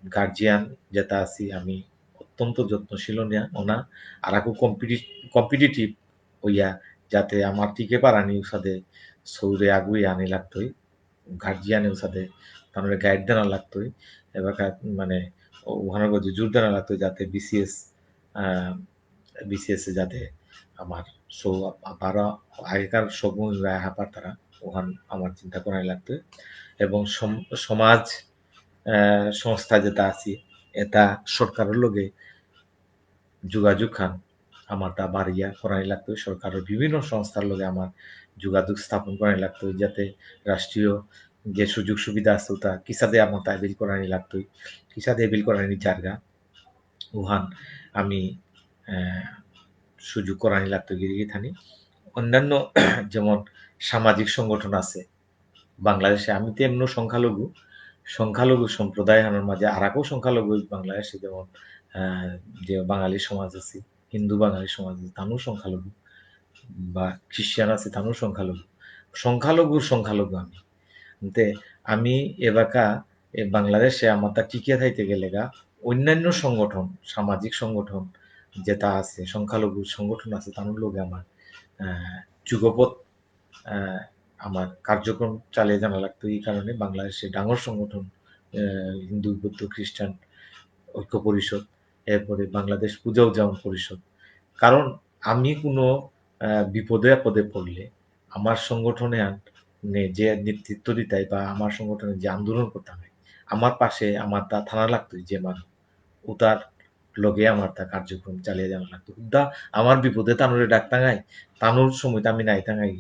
গার্জিয়ান যেটা আছি আমি অত্যন্ত যত্নশীল নিয়া ওনা আর আকু কম্পিটিটিভ হইয়া যাতে আমার টিকে পারানি সাথে সৌরে আগুই আনি লাগতোই গার্জিয়ানের সাথে তাহলে গাইড দেনা লাগতোই এবার মানে ওখানে যে জোর দেনা লাগতোই যাতে বিসিএস এ যাতে আমার সৌ আবার আগেকার সময় হাঁপার তারা ওখান আমার চিন্তা করাই লাগতো এবং সমাজ সংস্থা যেটা আছে এটা সরকারের লগে যোগাযোগ খান আমার তা বাড়িয়া করাই লাগতো সরকারের বিভিন্ন সংস্থার লগে আমার যোগাযোগ স্থাপন করাই লাগতো যাতে রাষ্ট্রীয় যে সুযোগ সুবিধা আছে তা কিসাদে আমার তা এবিল করানি লাগতোই কিসাদে এবিল করানি জায়গা উহান আমি সুযোগ করানি লাগতো গিরি থানি অন্যান্য যেমন সামাজিক সংগঠন আছে বাংলাদেশে আমি তো এমন সংখ্যালঘু সম্প্রদায় আনার মাঝে আর একও সংখ্যালঘু বাংলাদেশে যেমন যে বাঙালি সমাজ আছে হিন্দু বাঙালি সমাজ আছে তানও সংখ্যালঘু বা খ্রিস্টান আছে তানও সংখ্যালঘু আমি তে আমি এবাকা বাংলাদেশে আমার তা টিকে থাইতে গেলে গা অন্যান্য সংগঠন সামাজিক সংগঠন যেটা আছে সংখ্যালঘু সংগঠন আছে তার লোকে আমার যুগপৎ আমার কার্যক্রম চালিয়ে জানা লাগতো এই কারণে বাংলাদেশে ডাঙর সংগঠন হিন্দু বৌদ্ধ খ্রিস্টান ঐক্য পরিষদ এরপরে বাংলাদেশ পূজা উদযাপন পরিষদ কারণ আমি কোনো বিপদে আপদে পড়লে আমার সংগঠনে যে নেতৃত্ব দিতাই বা আমার সংগঠনে যে আন্দোলন করতাম আমার পাশে আমার তা থানা লাগতো যে মানুষ ও তার লগে আমার তা কার্যক্রম চালিয়ে যাওয়া লাগতো দা আমার বিপদে তানুরে ডাক টাঙাই তানুর সময় আমি নাই টাঙাই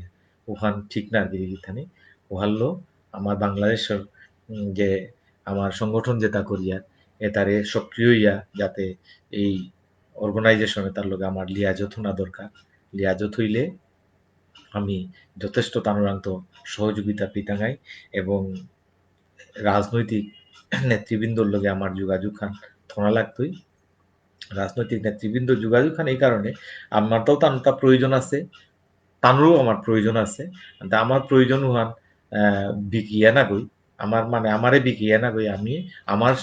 ওখান ঠিক না গিরি থানি ওহাল্লো আমার বাংলাদেশের যে আমার সংগঠন যেটা করিয়া এটারে সক্রিয় হইয়া যাতে এই অর্গানাইজেশনে তার লগে আমার লিয়াজত হওয়া দরকার। লিয়াজত হইলে আমি যথেষ্ট তানুরান্ত সহযোগিতা পিতাঙাই এবং রাজনৈতিক নেতৃবৃন্দর লগে আমার যোগাযোগ খান থোনা লাগতই। রাজনৈতিক নেতৃবৃন্দ যোগাযোগ খান এই কারণে আমারটাও তানুতা প্রয়োজন আছে, তানুরও আমার প্রয়োজন আছে। তা আমার প্রয়োজন হওয়ান বিকিয়া না গই, আমার মানে আমারে বিকিয়া না গই, আমি আমার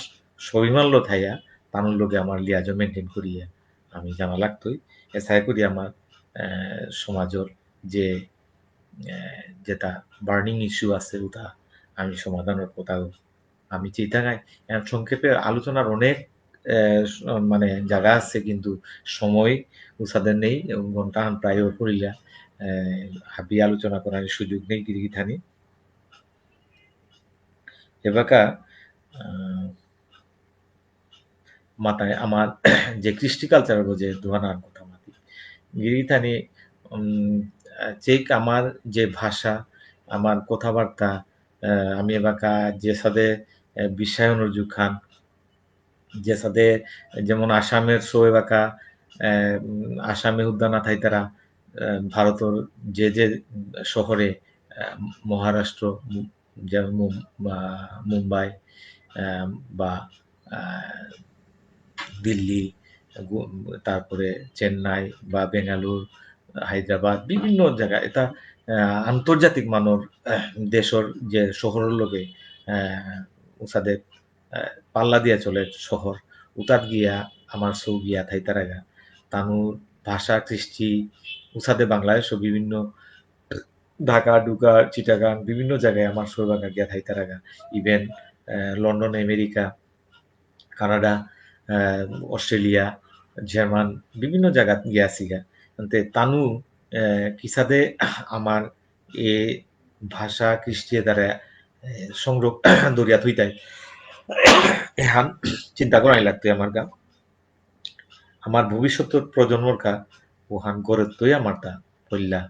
সবিমাল্য থাইয়া তানুর লগে আমার লিয়াজ মেনটেন করিয়া আমি জানা লাগতই। এছাড়া করি আমার সমাজর যে যেটা বার্নিং ইস্যু আছে ওটা আমি সমাধানের কথা আমি চিন্তা নাই। সংক্ষেপে আলোচনার অনেক মানে জায়গা আছে, কিন্তু সময় উসাদের নেই এবং ঘন্টাখান প্রায় পড়িলা হাবি আলোচনা করার সুযোগ নেই গিরিগিথানি এবাকা মাথায় আমার যে কৃষ্টি কালচার যে দোহানার কথা মাতি গিরিগিথানি চেক আমার যে ভাষা আমার কথাবার্তা আমি এবাকা যে সাথে বিশ্বায়ন খান যে সাথে যেমন আসামের শো এবাকা আসামে উদ্যানা থাইতারা ভারতের যে শহরে মহারাষ্ট্র যেমন মুম্বাই বা দিল্লি তারপরে চেন্নাই বা বেঙ্গালুর হায়দ্রাবাদ বিভিন্ন জায়গায় এটা আন্তর্জাতিক মানের দেশর যে শহরের লগে উসাদের পাল্লা দিয়া চলে শহর উতাত গিয়া আমার সৌ গিয়া থাইতারাগা তানুর ভাষা কৃষ্টি উসাদে বাংলাদেশও বিভিন্ন ঢাকা ডুকা চিটাগাং বিভিন্ন জায়গায় আমার সৌভাগা গিয়া থাইতারাগা even London America Canada Australia German বিভিন্ন জায়গা গিয়াছিগা তানু কিসাদে আমার এ ভাষা কৃষ্টিয়ে দ্বারা সংরক্ষ দরিয়া থইতাই এহান চিন্তা করাই লাগতো আমার গা আমার ভবিষ্যতের প্রজন্মর কা ওহান গড়ে তৈ আমার তা পল্লা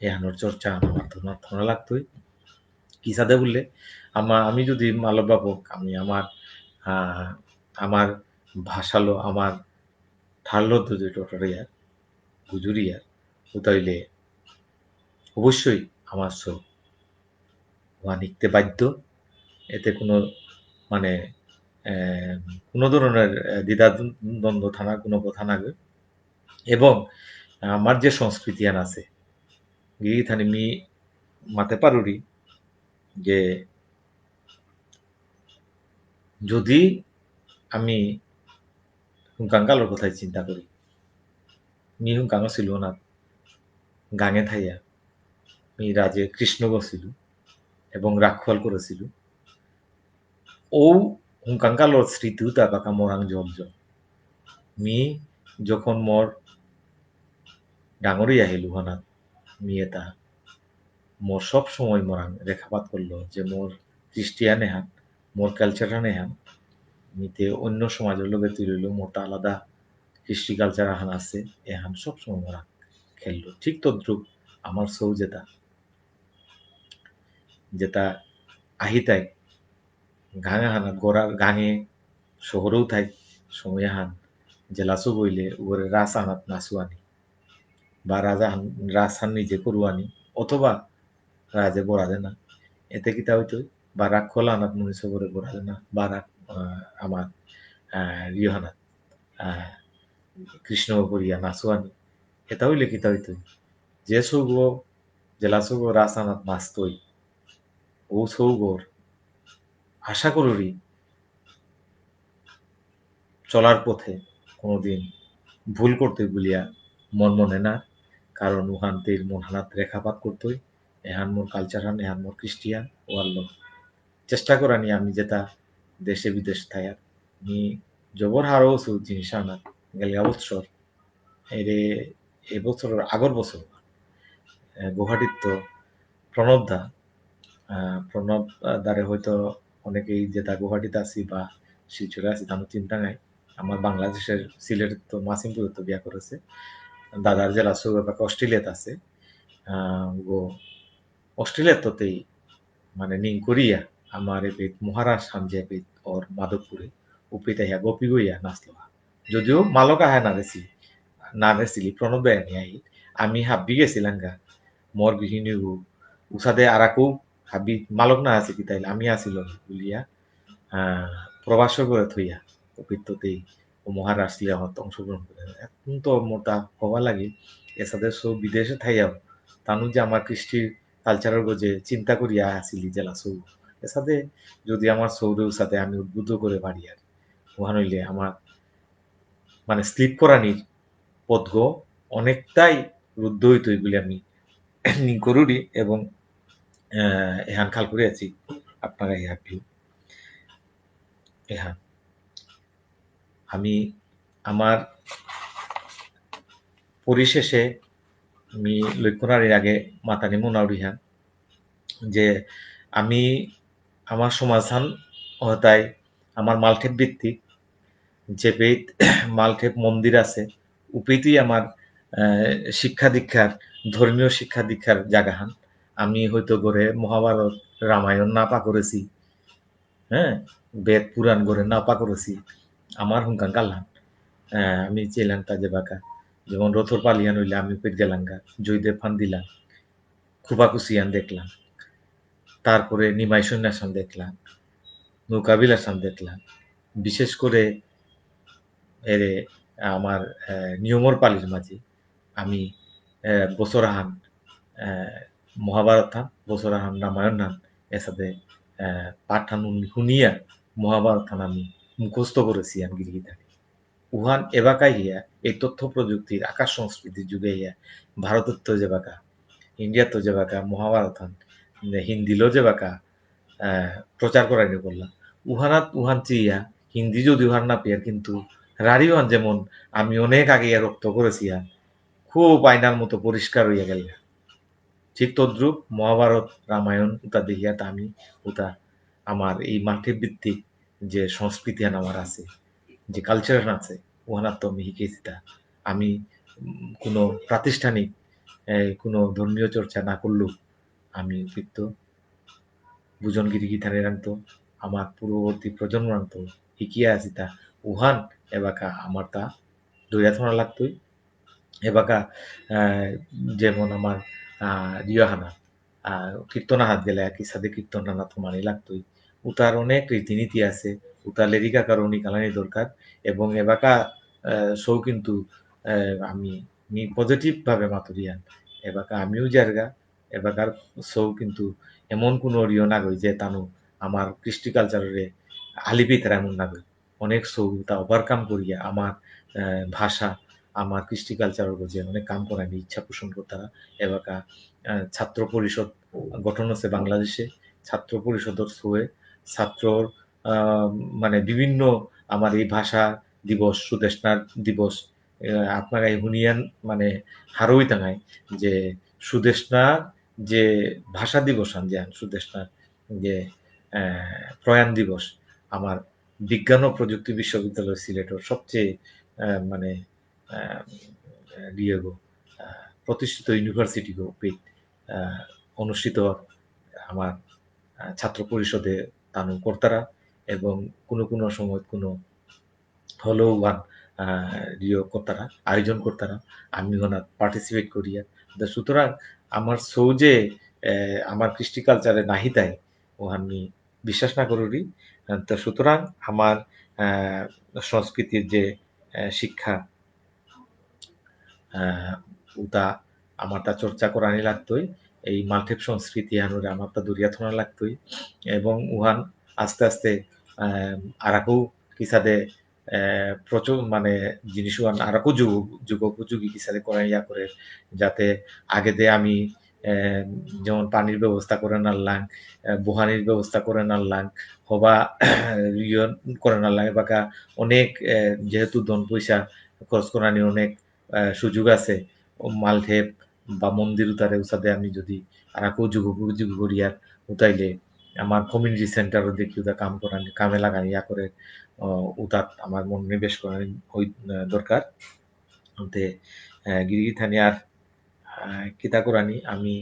এহানোর চর্চা আমার থোনা লাগতোই কিসাদে বললে আমি যদি মালবাবক আমি আমার ভাষালো আমার ঠাল্লো যদি টোটরিয়া গুজুরিয়া উতাইলে অবশ্যই আমার সো ওয়া লিখতে বাধ্য এতে কোনো মানে কোনো ধরনের দ্বিধাদ্বন্দ্ব থানার কোনো কথা না এবং আমার যে সংস্কৃতি আন আছে গিরিথানি মি মাতে পারুরি যে যদি আমি হুঙ্কাঙ্গালোর কথাই চিন্তা করি মি হুঙ্কাঙ্গ ছিল না গাঙে থাইয়া মি রাজে কৃষ্ণ ছিল এবং রাখওয়াল করেছিল ও হুঙ্কাঙ্গালোর স্মৃতিও তা বাঁকা মরাং জল মি যখন মোর ডাঙরই আহিলু হনাত মি এটা মোর সব সময় মরাং রেখাপাত করলো যে মোর খ্রিস্টিয়ান এহান মোর কালচারান এহান মিতে অন্য সমাজের লোকে তুই রইল মোটা আলাদা কৃষ্টি কালচার আহান আছে এহান সব সময় মরাং খেললো ঠিক তদ্রুপ আমার সৌ যেটা যেটা আহিতাই গাঙে হানা গোড়ার গাঙে শহরেও থাই সময় হান জেলাসও বইলে ওরে রাস আনাত নাচুয়ানি বা রাজ হান নিজে করুয়ানি অথবা রাজে বরাদে না এতে কিতা হইতো বা রাগ খোলা আনাত মনীষ করে বরাদে না বা রাগ আমার রিহানাত কৃষ্ণ করিয়া নাচুয়ানি এটা হইলে কিতা হইতো যে সৌগ জেলা সৌগ রাস আনাত নাচতই ও সৌগর আশা করি চলার পথে কোনোদিন ভুল করতে বলিয়া মন মনে না কারণ উহান তের মন হানাত রেখাপাত করতই এহান মোর কালচারান এহান মোর খ্রিস্টিয়ান ওয়াল্ল চেষ্টা করানি আমি যেটা দেশে বিদেশ থায়ার নি জবর হারও জিনিস আনা গেলিয়া বৎসর এরে এবছরের আগর বছর গুয়াহাটির তো প্রণব দা প্রণব দ্বারে হয়তো অনেকেই যেটা গুয়াহাটিতে আছি বা শিলচরে আছি তার চিন্তা নাই আমার বাংলাদেশের সিলেট তো মাসিমপুরে তো বিয়া করেছে দাদার জেলা সৌবাকে অস্ট্রেলিয়াতে আছে গো অস্ট্রেলিয়াতেই মানে নিং করিয়া আমার এপিত মহারাজ হামজে এপিত ওর মাধবপুরে উপিত ইয়া গোপী গইয়া নাচলো যদিও মালক আহে নারেছিলি প্রণব বেয়ানি আহি আমি হাব্বি গেছিলাম গা মোর গৃহিণী উসাদে আরাকু হাবি মালক না আছে কি তাইলে আমি আসিল বুলিয়া প্রবাসর করে থইয়া অপিত্ততেই ও মহারাষ্ট্রীয় হত অংশগ্রহণ করে এখন তো মোটা হওয়া লাগে এসাদের সব বিদেশে থাইয়াও তানু যে আমার কৃষ্টির কালচারের গজে চিন্তা করিয়া আসিলি জেলা সৌ এসাদে যদি আমার সৌরেও সাথে আমি উদ্বুদ্ধ করে পারি আর ওহান হইলে আমার মানে স্লিপ করানির পদ্ম অনেকটাই রুদ্ধ হইতই বলে আমি করুরি এবং এহান খাল করে আছি আপনারা ইহা ভিউ এহান আমি আমার পরিশেষে আমি লক্ষ্যণারীর আগে মাতানি মোনাউরিহান যে আমি আমার সমাধান হতায় আমার মালঠেপ ভিত্তিক যে বেদ মালঠেপ মন্দির আছে উপিতেই আমার শিক্ষা দীক্ষার ধর্মীয় শিক্ষা দীক্ষার জায়গাহান আমি হয়তো করে মহাভারত রামায়ণ না পা করেছি হ্যাঁ বেদ পুরাণ করে না পা করেছি আমার হুঙ্কান কাল্লাম আমি চেলাম তাজে বাঁকা যেমন রথর পালিয়ান হইলে আমি পেট গেলাঙ্গা জয়দেব ফান দিলাম খুবাকুসিয়ান দেখলাম তারপরে নিমাই সন্ন্যাসান দেখলাম নৌকাবিলাসান দেখলাম বিশেষ করে এরে আমার নিয়মর পালির মাঝে আমি বছরাহান মহাভারত হান বছরাহান রামায়ণ হান এর সাথে পাঠান শুনিয়া মহাভারত হান আমি মুখস্থ করেছি আমি গিরগিটাকে উহান এবাকাই হিয়া এই তথ্য প্রযুক্তির আকাশ সংস্কৃতির যুগে হিয়া ভারতের তো যে বাঁকা ইন্ডিয়ার তো যে বাঁকা মহাভারত হান হিন্দিলো যে বাঁকা প্রচার করাই করলাম উহানাত উহান চিয়া হিন্দি যদি উহান না পেয়ার কিন্তু রাড়িওয়ান যেমন আমি অনেক আগে রক্ত করেছি খুব আয়নার মতো পরিষ্কার হইয়া গেল ঠিক তদ্রুপ মহাভারত রামায়ণ উতা দেখিয়া তা আমি উতা আমার এই মাঠে ভিত্তিক যে সংস্কৃতি আমার আছে যে কালচার আছে ওহানার তো আমি শিখেছি তা আমি কোনো প্রাতিষ্ঠানিক কোনো ধর্মীয় চর্চা না করলেও আমি কিন্তু বুজনগিরি গীতানের আনতো আমার পূর্ববর্তী প্রজন্ম আনতো শিকিয়া আছি তা উহান এবাকা আমার তা দৈরাথনা লাগতোই এবাকা যেমন আমার রিয়াহানা কীর্তনা হাত গেলে একই সাথে কীর্তনানা তো মানে লাগতোই উতার অনেক রীতিনীতি আছে উতা লেরিকা কারণী কালানি দরকার এবং এবাকা সৌ কিন্তু আমি পজিটিভ ভাবে মাতুরিয়ান এবাকা আমিও জায়গা এবাকার সৌ কিন্তু এমন কোনো রিও না গই যে তানু আমার কৃষ্টি কালচারে আলিপি তারা এমন না গই অনেক সৌ তা ওভারকাম করিয়া আমার ভাষা আমার কৃষ্টি কালচারের যে অনেক কাম করার ইচ্ছা পোষণ করতারা এবাকা ছাত্র পরিষদ গঠন হচ্ছে বাংলাদেশে ছাত্র পরিষদের থ্রুয়ে ছাত্রর মানে বিভিন্ন আমার এই ভাষা দিবস সুদেশনার দিবস আপনারা এই হুনিয়ান মানে হারোই তাঙায় যে সুদেশনা যে ভাষা দিবস আন যে সুদেশনার যে প্রয়াণ দিবস আমার বিজ্ঞান ও প্রযুক্তি বিশ্ববিদ্যালয় সিলেটের সবচেয়ে মানে দিয়েগো প্রতিষ্ঠিত ইউনিভার্সিটি গো অনুষ্ঠিত আমার ছাত্র পরিষদে তানু কর্তারা এবং কোনো কোনো সময় কোনো হলেও ওয়ান রিও কর্তারা আয়োজন কর্তারা আমি ওনার পার্টিসিপেট করিয়া সুতরাং আমার সৌজে আমার কৃষ্টি কালচারে নাহি তাই ও আমি বিশ্বাস না করি তো সুতরাং আমার সংস্কৃতির যে শিক্ষা উতা আমার তা চর্চা করানি লাগতোই এই মালঠেপ সংস্কৃতি আনুরে আমার তা দরিয়া থনা লাগতোই এবং উহান আস্তে আস্তে আরাকু কিসাদে প্রচুর মানে জিনিস উহান আরাকু যুগোপযোগী কিসাদে করাইয়া করে যাতে আগে দে আমি যেমন পানির ব্যবস্থা করে নারলাম বুহানির ব্যবস্থা করে নারলাম হবা ইয়ে করে নারলাম এবাকা অনেক যেহেতু দন পয়সা খরচ করানি অনেক সুযোগ আছে মালঠেপ বা মন্দির উতারে উসাদে আমি যদি আরাকু যুগ করিয়ার উতাইলে আমার কমিউনিটি সেন্টারও দেখি উদা কাম করানি কামে লাগানি ইয়া করে উতাত আমার মন নিবেশ করানি দরকার তে গিরিগি থানিয়ার কিতা করানি আমি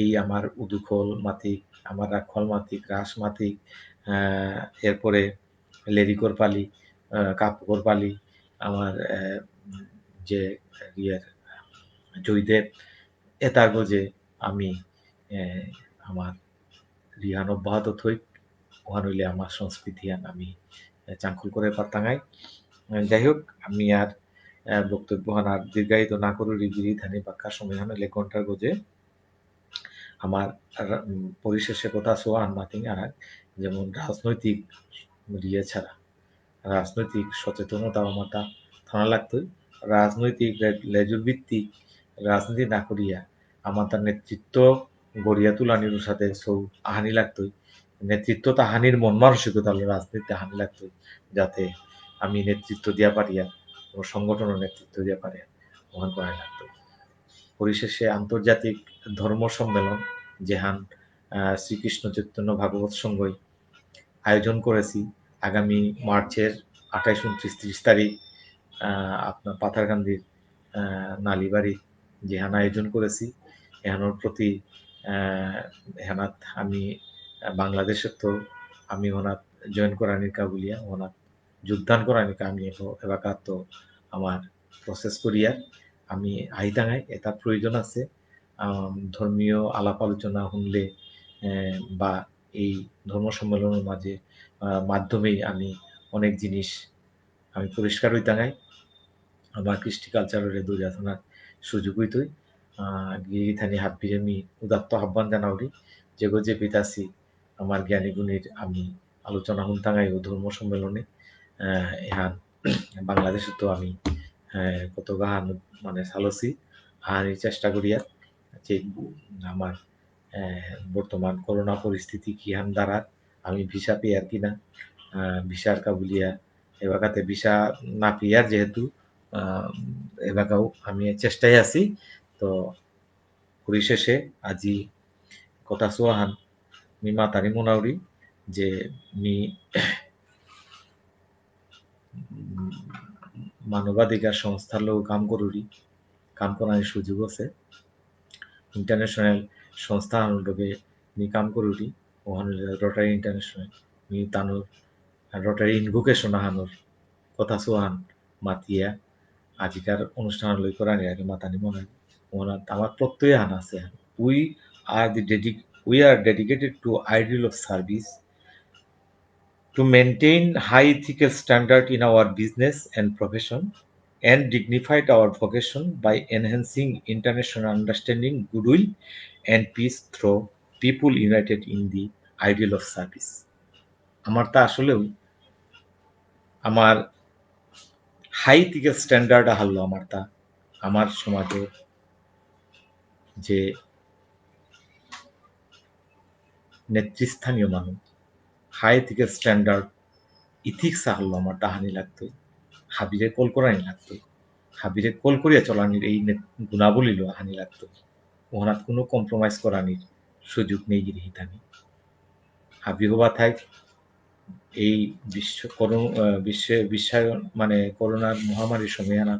এই আমার উদুখোল মাতিক আমার রাখল মাতিক রাস মাতিক এরপরে লেরিকর পালি কাপকর পালি আমার যে ইয়ের জয়দেব এটাগো যে আমি আমার রিহান অব্যাহত থই ওহান হইলে আমার সংস্কৃতি আমি চাঙ্কুল করে পাতাঙাই। যাই হোক আমি আর বক্তব্য আর দীর্ঘায়িত না করে গিরি ধানি বাক্কা সংবিধান হইলে ঘন্টার গোজে আমার পরিশেষে কথা সোয়া আনমাতিং আর যেমন রাজনৈতিক ইয়ে ছাড়া রাজনৈতিক সচেতনতা আমাটা থানা লাগতোই রাজনৈতিক লেজুর ভিত্তিক রাজনীতি না করিয়া আমার তার নেতৃত্ব গড়িয়া তুলানির সাথে সৌ আহানি লাগতোই নেতৃত্ব তাহানির মন মানসিকতা হলো রাজনীতি হানি লাগতোই যাতে আমি নেতৃত্ব দিয়া পারিয়া কোনো সংগঠনের নেতৃত্ব দিয়া পারিয়া ওখান করাই লাগতো পরিশেষে আন্তর্জাতিক ধর্ম সম্মেলন যেহান শ্রীকৃষ্ণ চৈতন্য ভাগবত সংঘই আয়োজন করেছি আগামী মার্চের 28, 29, 30 তারিখ আপনার পাথারকান্দির নালিবাড়ি যেহান আয়োজন করেছি এহানোর প্রতি হেনাত আমি বাংলাদেশের তো আমি ওনার জয়েন করানির কাবুলিয়া ওনার যোগদান করানির আমি এলাকার তো আমার প্রসেস করিয়া আমি আহিতাঙাই এটা প্রয়োজন আছে ধর্মীয় আলাপ আলোচনা শুনলে বা এই ধর্ম সম্মেলনের মাধ্যমেই আমি অনেক জিনিস আমি পরিষ্কার হইতাঙাই আমার কৃষ্টি কালচারের দৌড়াথনার সুযোগ হইতই গিরিথানি হাব্বির আমি উদাত্ত আহ্বান জানাওরি যেগো যে পিতাসি আমার জ্ঞানী গুণীর আমি আলোচনা শুনতাঙাই ও ধর্ম সম্মেলনে এহান বাংলাদেশে তো আমি কত গাহান মানে সালসি হানির চেষ্টা করিয়া যে আমার বর্তমান করোনা পরিস্থিতি কিহান দ্বারা আমি ভিসা পেয়ার কিনা ভিসার কাবুলিয়া এবাকাতে ভিসা না পেয়ার যেহেতু এলাকাও আমি চেষ্টায় আছি তো পরিশেষে আজি কথা সোয়াহান মি মাতারি মোনাউরি যে মি মানবাধিকার সংস্থার লোক কাম করুরি কাম করার সুযোগ আছে ইন্টারন্যাশনাল সংস্থা লোকে মি কাম করুরি ওখানে রোটারি ইন্টারন্যাশনাল মি তানোর রোটারি ইনভোকেশন আহানোর কথা সোহান মাতিয়া আজিকার অনুষ্ঠান লই করানি আগে মাতানি মনে ওনার আমার প্রত্যয় আনা আছে we are we are dedicated to ideal of service to maintain high ethical standard in our business and profession and dignified our vocation by enhancing international understanding, goodwill, and peace through people united in the ideal of service. আমার তা আসলেও আমার high ethical standard হারলো আমার তা আমার সমাজের যে নেতৃস্থানীয় মানুষ হাই ইথিক্যাল স্ট্যান্ডার্ড ইথিক্স হারলো আমার তাহানি লাগতো হাবিরে কল করানি লাগতো হাবিরে কল করিয়া চলানির এই গুণাবলীল হানি লাগতো ওনার কোনো কম্প্রোমাইজ করানির সুযোগ নেই গিরিহিতানি হাবি হবা থাক এই বিশ্বায়ন মানে করোনার মহামারীর সময় আনা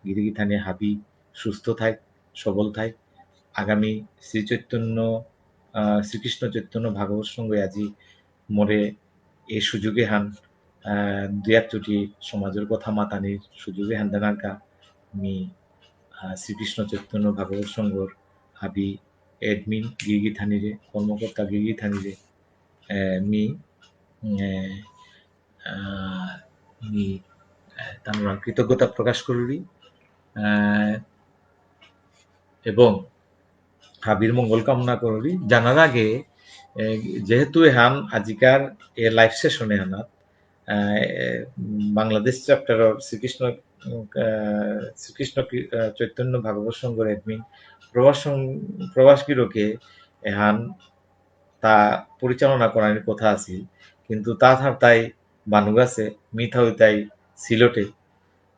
গিরিগিথানে হাবি সুস্থ থাক সবল থাক আগামী শ্রীকৃষ্ণ চৈতন্য ভাগবত সঙ্গে আজি মরে এই সুযোগে হান দুই একচুটি সমাজের কথা মাতানির সুযোগে হান দেনারকা মি শ্রীকৃষ্ণ চৈতন্য ভাগবত সংঘর হাবি এডমিন গিরিগিথানিরে কর্মকর্তা গিরিগিথানিরে মি মি তার কৃতজ্ঞতা প্রকাশ করি এবং হাবির মঙ্গল কামনা করি জানার আগে যেহেতু হান আজিকার এ লাইভ সেশনে আনাত বাংলাদেশ চ্যাপ্টারর শ্রীকৃষ্ণ চৈতন্য ভাগবত সংঘর এডমিন প্রবাস গিরকে এহান তা পরিচালনা করার কথা আছিল কিন্তু তাই বানুগাছে মিথা তাই সিলটে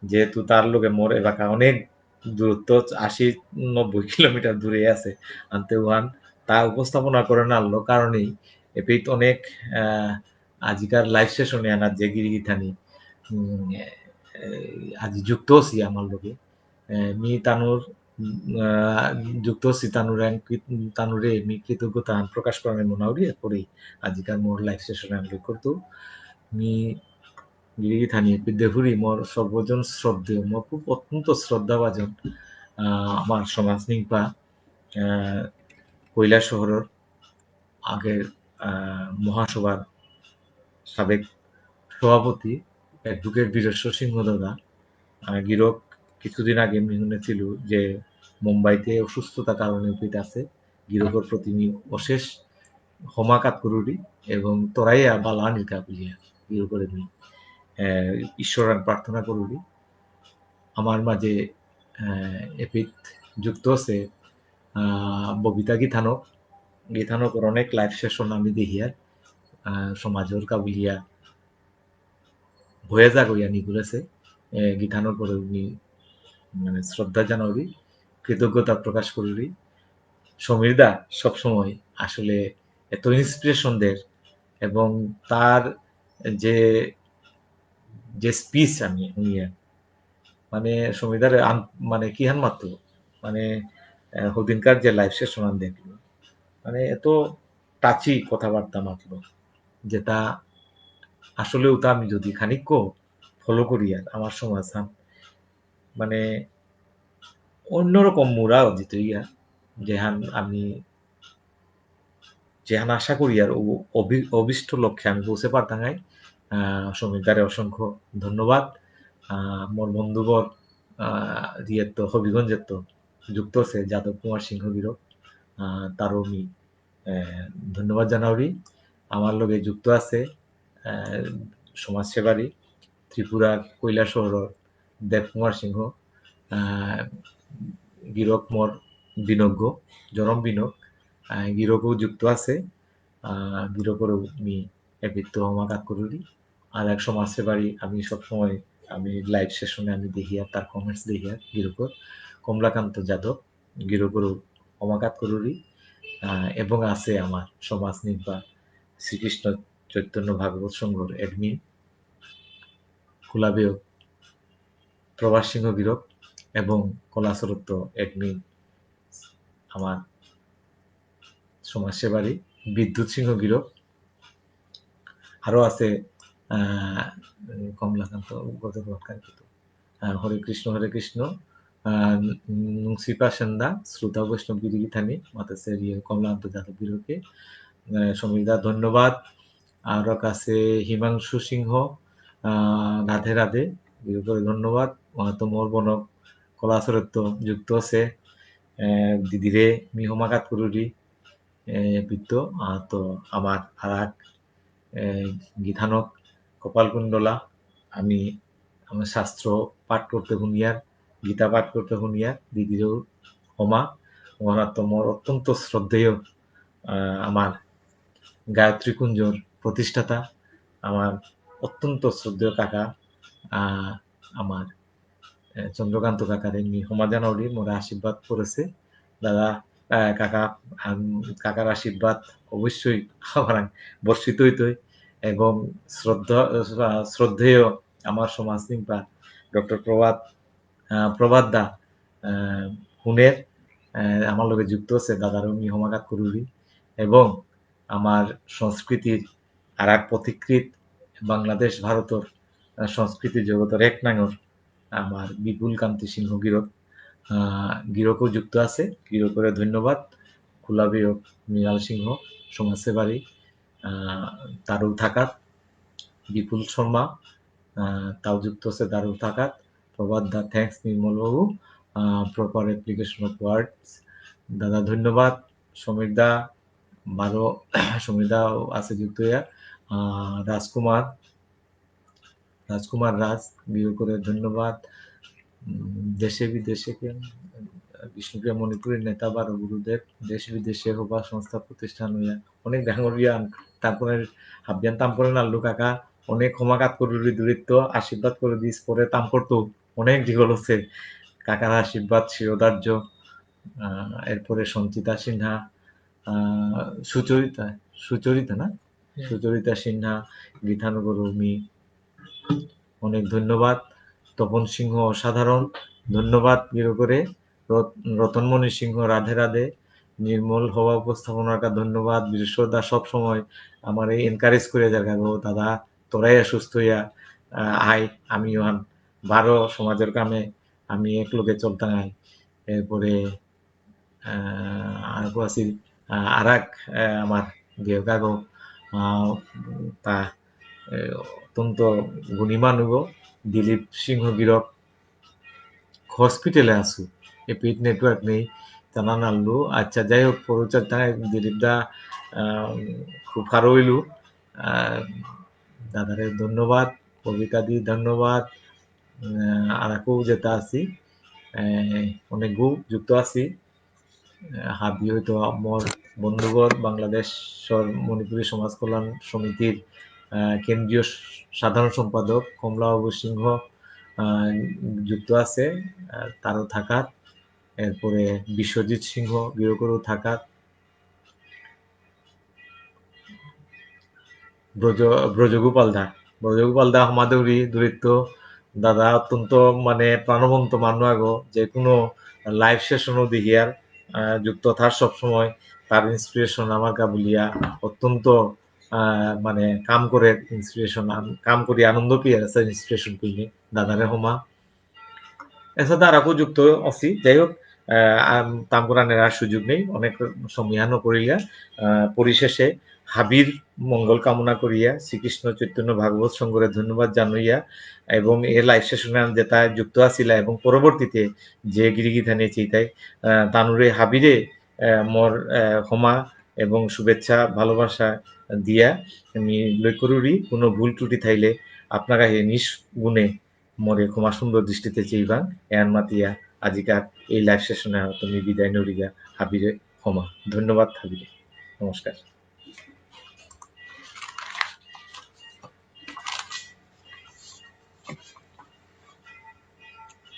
যেহেতু তার লোকে মোর এলাকা অনেক দূরত্ব 80-90 কিলোমিটার দূরে আছে আনতে ওয়ান তা উপস্থাপনা করে না আনলো কারণেই এপিত অনেক আজিকার লাইভ সেশনে আনার যে গিরিগিথানি আজি যুক্ত আছি আমার লোকে মি তানুর যুক্ত আছি তানুরে মি কৃতজ্ঞতা প্রকাশ করার মনে হরি এরপরেই আজিকার মোর লাইভ সেশনে আমি করতো মি গিরিগি থানি বিদ্যাপুরী মোর সর্বজন শ্রদ্ধেয় মোর খুব অত্যন্ত শ্রদ্ধাভাজন আমার সমাজ নিংপা কৈলাসহরের আগের মহাসভার সাবেক সভাপতি অ্যাডভোকেট বীরেশ্বর সিংহ দাদা গিরক কিছুদিন আগে শুনেছিল যে মুম্বাইতে অসুস্থতার কারণে উপস্থিত আছে গিরকের প্রতি অশেষ হমাকাত করুরি এবং তোরাইয়া বালা নিকা বুঝিয়া গিরকের ঈশ্বরান প্রার্থনা করুরি আমার মাঝে এপিত যুক্ত আছে ববিতা গীতানকর অনেক লাইভ সেশন আমি দেখিয়া সমাজের কাবুলিয়া ভয়ে জাগইয়া নিগুলেছে গীতানোর পরে উনি মানে শ্রদ্ধা জানাবি কৃতজ্ঞতা প্রকাশ করি সমীর দা সবসময় আসলে এত ইন্সপিরেশন দের এবং তার যে যে স্পিচ আমি শুনিয়া মানে সমীরদার মানে কি হান মাত্র মানে হদিনকার যে লাইভ সেশন আমি দেখলো মানে এত টাচি কথাবার্তা মাত্র যেটা আসলে ওটা আমি যদি খানিক ফলো করি আর আমার সমাজ মানে অন্যরকম মোরা অদিত ইয়া যেহান আমি যেহান আশা করি আর অভিষ্ট লক্ষ্যে আমি পৌঁছে পারতাঙ্গাই সমীরদারে অসংখ্য ধন্যবাদ মোর বন্ধুবর ইয়ের তো হবিগঞ্জের তো যুক্ত আছে যাদব কুমার সিংহ বীরক তারও আমি ধন্যবাদ জানাওরি আমার লগে যুক্ত আছে সমাজসেবারী ত্রিপুরার কৈলাসহরের দেবকুমার সিংহ গিরক মোর বিনজ্ঞ জনম বিনক গিরকও যুক্ত আছে গিরকরও আমি এবিত্ত হমাকাত করি আর এক সমাজসেবারী আমি সবসময় আমি লাইভ সেশনে আমি দেখিয়া তার কমেন্টস দেখিয়া গিরকর কমলাকান্ত যাদব গিরকরও হমাকাত করি এবং আছে আমার সমাজ নির্বা শ্রীকৃষ্ণ চৈতন্য ভাগবত সংঘর এডমিন কুলাবেয় প্রভাস সিংহ গিরক এবং কলাসরত্ব এডমিন আমার সমাজসেবারী বিদ্যুৎ সিংহ গিরক আরও আছে কমলাকান্ত হরে কৃষ্ণ নুংসিপা সেন্দা শ্রোতা বৈষ্ণব গিরিগি থানি মাতাছে কমলাকান্ত যাদব গিরকে সমীরদা ধন্যবাদ আর কাছে হিমাংশু সিংহ রাধে রাধে ধন্যবাদ তো মোর বনক কলাচরত্ব যুক্ত আছে দিদিরে মি হমাকাত করুরি বৃত্ত তো আমার আর এক গীতানক কপালকুণ্ডলা আমি আমার শাস্ত্র পাঠ করতে শুনিয়ার গীতা পাঠ করতে শুনিয়ার দিদিরও হমা মোর অত্যন্ত শ্রদ্ধেয় আমার গায়ত্রী কুঞ্জর প্রতিষ্ঠাতা আমার অত্যন্ত শ্রদ্ধেয় কাকা আমার চন্দ্রকান্ত কাকার এমনি সমাধানরি মোরা আশীর্বাদ করেছে দাদা কাকার আশীর্বাদ অবশ্যই আমার বর্ষিত হইতই এবং শ্রদ্ধেয় আমার সমাজ নিম্পা ডক্টর প্রভাত দা হুনের আমার লগে যুক্ত আছে দাদার উনি হমাকাত করুরি এবং আমার সংস্কৃতির আর এক পথিকৃত বাংলাদেশ ভারতের সংস্কৃতি জগতের এক নাঙর আমার বিপুল কান্তি সিংহ গিরকও যুক্ত আছে গিরকরে ধন্যবাদ কুলাবীয় মৃণাল সিংহ সমাজসেবারী দারুল থাকাত বিপুল শর্মা তাও যুক্ত আছে দারুল থাকাত প্রভাত দা thanks Nirmal Babu proper application of words দাদা ধন্যবাদ সমীর দা সমীর দা আছে যুক্ত হইয়া রাজকুমার রাজ বিয়োগরে ধন্যবাদ দেশে বিদেশে বিষ্ণুপ্রিয়া মণিপুরের নেতা বা গুরুদেব দেশ বিদেশে হবা সংস্থা প্রতিষ্ঠান হইয়া অনেক ডাঙরিয়ান তারপরে হাবিয়ান তাম্পরে নাল্লু কাকা অনেক ক্ষমাঘাত করুরি দূরিত্ব আশীর্বাদ করে দিস পরে তাম্পর তো অনেক দীঘল হচ্ছে কাকার আশীর্বাদ শিরোধার্য এরপরে সঞ্চিতা সিনহা সুচরিতা না সুচরিতা সিনহা গীতানগর রুমি অনেক ধন্যবাদ তপন সিংহ অসাধারণ ধন্যবাদ করে রতনমণি সিংহ রাধে রাধে নির্মল হওয়া উপস্থাপনার ধন্যবাদ বীরেশ্বর দা সব সময় আমার এই এনকারেজ করে যার দাদা তোরাই সুস্থ হইয়া আই আমি ইহান বারো সমাজের কামে আমি এক লগে চলতাম। এরপরে আরো আছিল আর এক আমার দেউতাগো তা অত্যন্ত গুণী মানুষ দিলীপ সিংহ গিরক হসপিটালে আছো এ পেট নেটওয়ার্ক নেই তানা নাড়লো আচ্ছা যাই হোক পরিচর্যায় দিলীপ দা খুব ভালো হইল দাদারে ধন্যবাদ কবিতা দি ধন্যবাদ আর একও যেটা আছি অনেকগু যুক্ত আছি হাবি হয়তো মোৰ বন্ধুবর বাংলাদেশৰ মণিপুৰী সমাজ কল্যাণ সমিতির কেন্দ্রীয় সাধারণ সম্পাদক কমলাবাবু সিংহ যুক্ত আছে তারও থাকাত এরপরে বিশ্বজিৎ সিংহ বিয়োগেরও থাকাত ব্রজগোপাল দা সমাদৌৰী দূরিত্ব দাদা অত্যন্ত মানে প্রাণবন্ত মানুষ আগো যে কোনো লাইভ সেশনও দেখিয়ার যুক্ত থার সবসময় তার ইন্সপিরেশন আমার কাবুলিয়া অত্যন্ত মানে কাম করে ইন্সপিরেশন কাম করি আনন্দ পেয়ে আছে ইন্সপিরেশন পেয়ে দাদারে হমা এছাড়া আর আকো যুক্ত আছি যাই হোক তাম করা নেওয়ার সুযোগ নেই অনেক সময়ানো করিয়া পরিশেষে হাবির মঙ্গল কামনা করিয়া শ্রীকৃষ্ণ চৈতন্য ভাগবত সংঘরে ধন্যবাদ জানাইয়া এবং এর লাইভ সেশনে যেটা যুক্ত আছিলা এবং পরবর্তীতে যে গিরিগিধানে চিতাই তানুরে হাবিরে মোর ক্ষমা এবং শুভেচ্ছা ভালোবাসা দিয়া আমি লক্ষ্য করি কোনো ভুল ত্রুটি থাইলে আপনারা হে নিষ্গুণে মোরে ক্ষমা সুন্দর দৃষ্টিতে চেইবাং এয়ান মাতিয়া আজিকার এই লাইভ সেশনে তুমি বিদায় নরিয়া হাবিরে ক্ষমা ধন্যবাদ হাবিরে নমস্কার